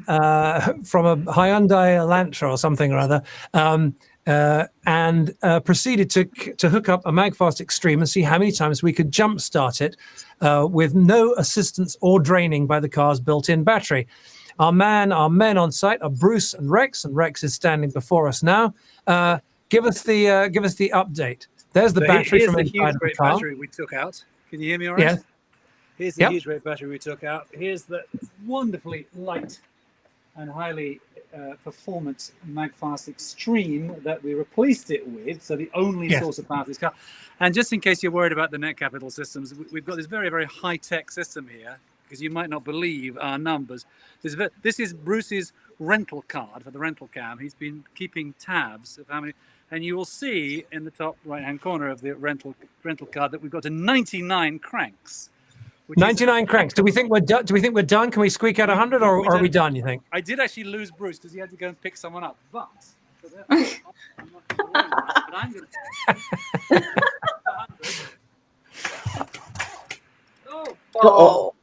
a Hyundai Elantra or something or other. And proceeded to hook up a MAGFAST Extreme and see how many times we could jumpstart it with no assistance or draining by the car's built-in battery. Our men on site are Bruce and Rex is standing before us now. Give us the update. There's the battery Here's from the inside huge the great car. battery we took out. Can you hear me all right? Yes. Here's the Yep. huge great battery we took out. Here's the wonderfully light and highly performance MAGFAST Extreme that we replaced it with. So the only source of power for this car. And just in case you're worried about the Net Capital systems, we've got this very, very high-tech system here, because you might not believe our numbers. This is Bruce's rental card for the rental cam. He's been keeping tabs of how many, and you will see in the top right-hand corner of the rental card that we've got to 99 cranks. 99 cranks. Do we think we're done? Can we squeak out 100, or are we done? You think? I did actually lose Bruce because he had to go and pick someone up, but I'm going to. Oh.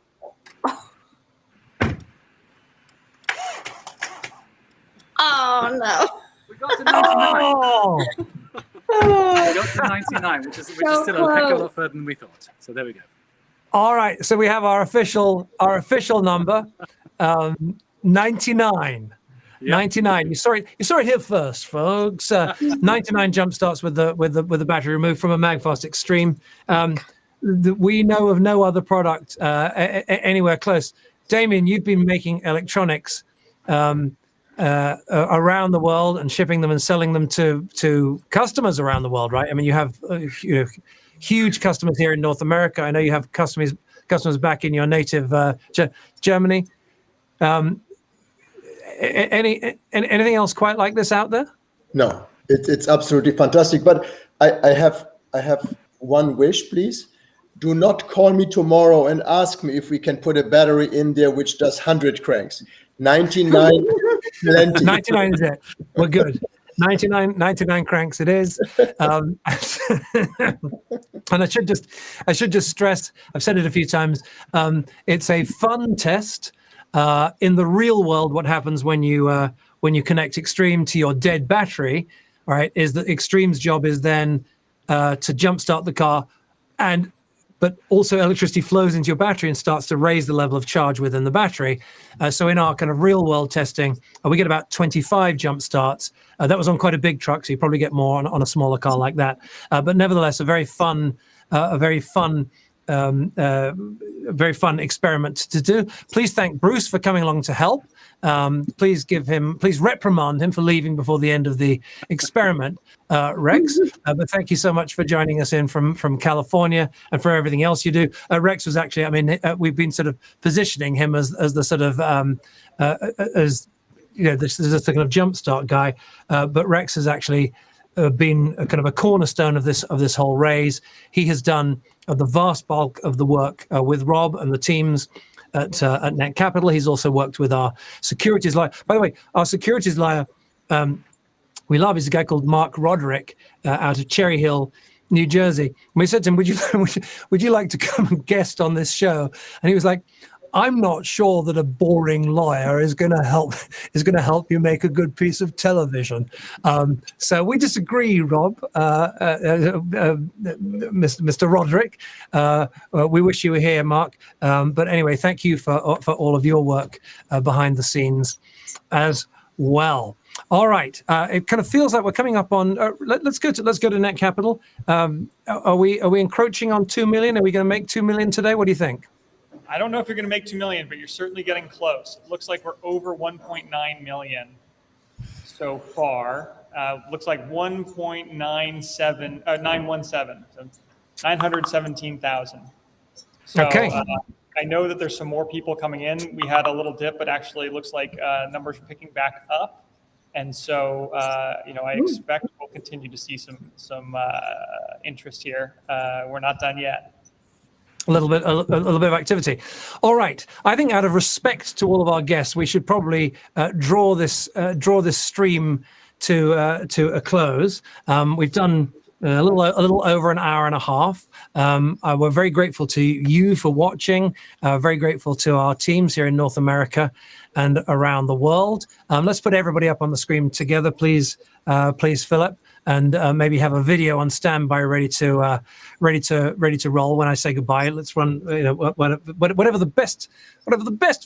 Oh no. We got to 99. Oh, We got to 99, which is still a heck of a close. lot further than we thought. So there we go. all right. So we have our official number, 99. Yep. 99. You saw it here first, folks. 99 jump starts with the battery removed from a MAGFAST Extreme. We know of no other product anywhere close. Damien, you've been making electronics around the world and shipping them and selling them to customers around the world, right? I mean, you have huge customers here in North America. I know you have customers back in your native Germany. Anything else quite like this out there? No, it's absolutely fantastic. But I have one wish, please. Do not call me tomorrow and ask me if we can put a battery in there which does 100 cranks. 99, plenty. 99 is it. We're good. 99 cranks it is. And I should just stress, I've said it a few times, it's a fun test. In the real world, what happens when you connect Extreme to your dead battery, right, is that Extreme's job is then to jumpstart the car, but also electricity flows into your battery and starts to raise the level of charge within the battery. So in our kind of real world testing, we get about 25 jump starts. That was on quite a big truck, so you probably get more on a smaller car like that. But nevertheless, a very fun experiment to do. Please thank Bruce for coming along to help. Please reprimand him for leaving before the end of the experiment, Rex. But thank you so much for joining us in from California and for everything else you do. Rex was actually, we've been sort of positioning him as the sort of this is a kind of jumpstart guy. But Rex has actually been a kind of a cornerstone of this whole raise. He has done the vast bulk of the work with Rob and the teams at Net Capital. He's also worked with our securities lawyer. By the way, our securities lawyer we love is a guy called Mark Roderick out of Cherry Hill, New Jersey. And we said to him, would you like to come and guest on this show? And he was like, I'm not sure that a boring lawyer is going to help you make a good piece of television. So we disagree, Rob, Mr. Roderick. We wish you were here, Mark. But anyway, thank you for all of your work behind the scenes as well. All right, it kind of feels like we're coming up on. Let's go to Net Capital. Are we encroaching on 2 million? Are we going to make 2 million today? What do you think? I don't know if you're going to make 2 million, but you're certainly getting close. It looks like we're over 1.9 million so far. Looks like 917, so 917,000. So, okay. I know that there's some more people coming in. We had a little dip, but actually it looks like numbers are picking back up. And so, I expect we'll continue to see some interest here. We're not done yet. A little bit of activity. All right. I think out of respect to all of our guests, we should probably draw this stream to a close. We've done a little over an hour and a half. We're very grateful to you for watching. Very grateful to our teams here in North America and around the world. Let's put everybody up on the screen together, please, Philip. And maybe have a video on standby, ready to roll when I say goodbye. Let's run, whatever the best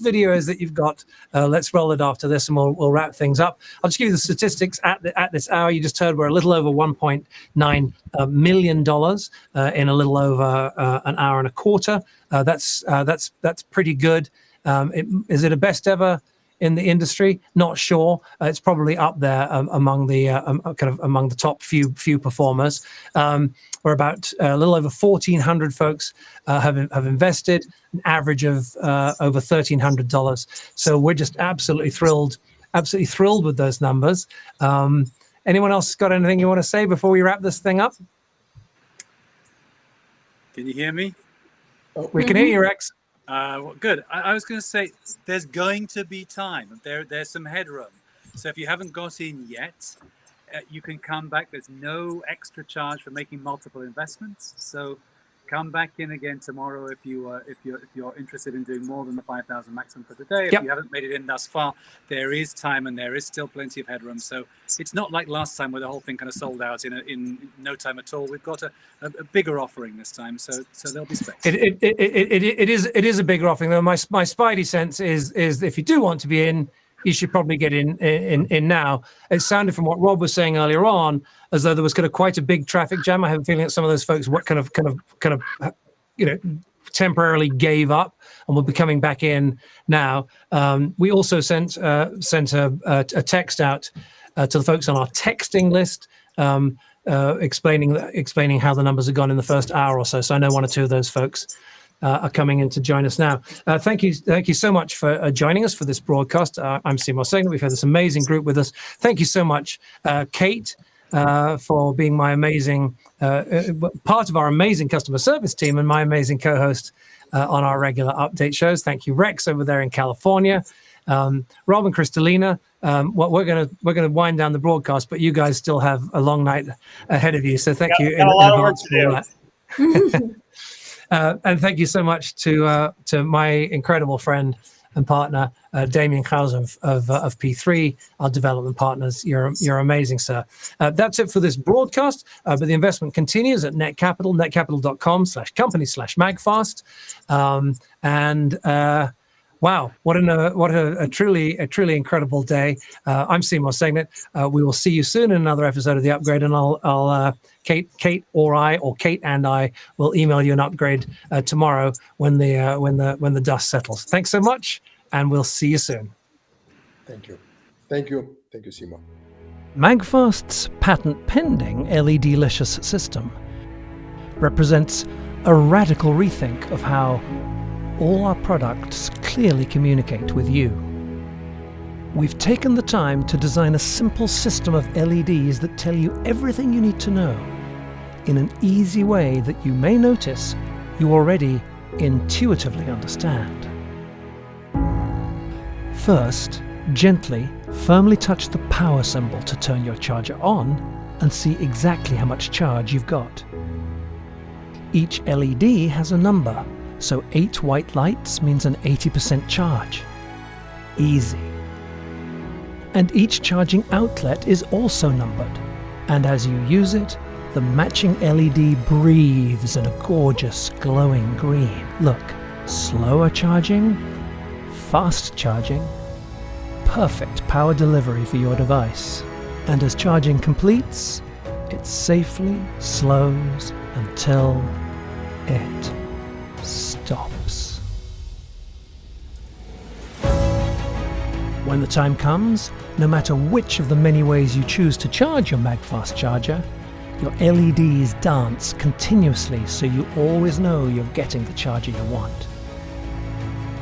video is that you've got. Let's roll it after this, and we'll wrap things up. I'll just give you the statistics at this hour. You just heard we're a little over 1.9 million dollars in a little over an hour and a quarter. That's pretty good. Is it a best ever in the industry? Not sure. It's probably up there among the among the top few performers. We're about a little over 1,400 folks have invested, an average of over $1,300. So we're just absolutely thrilled with those numbers. Anyone else got anything you want to say before we wrap this thing up? Can you hear me? We can hear you, Rex. Good. I was going to say there's going to be time. There's some headroom. So if you haven't got in yet, you can come back. There's no extra charge for making multiple investments. So come back in again tomorrow if you're interested in doing more than the 5,000 maximum for today. If you haven't made it in thus far, there is time and there is still plenty of headroom. So it's not like last time where the whole thing kind of sold out in no time at all. We've got a bigger offering this time, so there'll be space. It is a bigger offering. Though my spidey sense is if you do want to be in, you should probably get in now. It sounded from what Rob was saying earlier on as though there was kind of quite a big traffic jam. I have a feeling that some of those folks kind of temporarily gave up and will be coming back in now. We also sent a text out to the folks on our texting list, explaining how the numbers have gone in the first hour or so. So I know one or two of those folks are coming in to join us now. Thank you so much for joining us for this broadcast. I'm Seymour Segner. We've had this amazing group with us. Thank you so much, Kate, for being my amazing part of our amazing customer service team and my amazing co-host on our regular update shows. Thank you, Rex, over there in California. Rob and Kristalina, we're gonna wind down the broadcast, but you guys still have a long night ahead of you. So thank you in advance for that. And thank you so much to my incredible friend and partner, Damien Krause of P3, our development partners. You're amazing, sir. That's it for this broadcast, but the investment continues at Net Capital, netcapital.com/company/MAGFAST. Wow, what a truly incredible day. I'm Seymour Segner. We will see you soon in another episode of The Upgrade, and I'll Kate and I will email you an upgrade tomorrow when the dust settles. Thanks so much, and we'll see you soon. Thank you, Seymour. MAGFAST's patent-pending LED-licious system represents a radical rethink of how all our products clearly communicate with you. We've taken the time to design a simple system of LEDs that tell you everything you need to know in an easy way that you may notice you already intuitively understand. First, gently, firmly touch the power symbol to turn your charger on and see exactly how much charge you've got. Each LED has a number, so 8 white lights means an 80% charge. Easy. And each charging outlet is also numbered, and as you use it, the matching LED breathes in a gorgeous glowing green. Look, slower charging, fast charging, perfect power delivery for your device. And as charging completes, it safely slows until it stops. When the time comes, no matter which of the many ways you choose to charge your MAGFAST charger, your LEDs dance continuously so you always know you're getting the charger you want.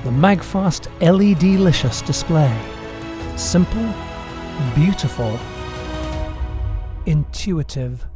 The MAGFAST LED-licious display. Simple, beautiful, intuitive,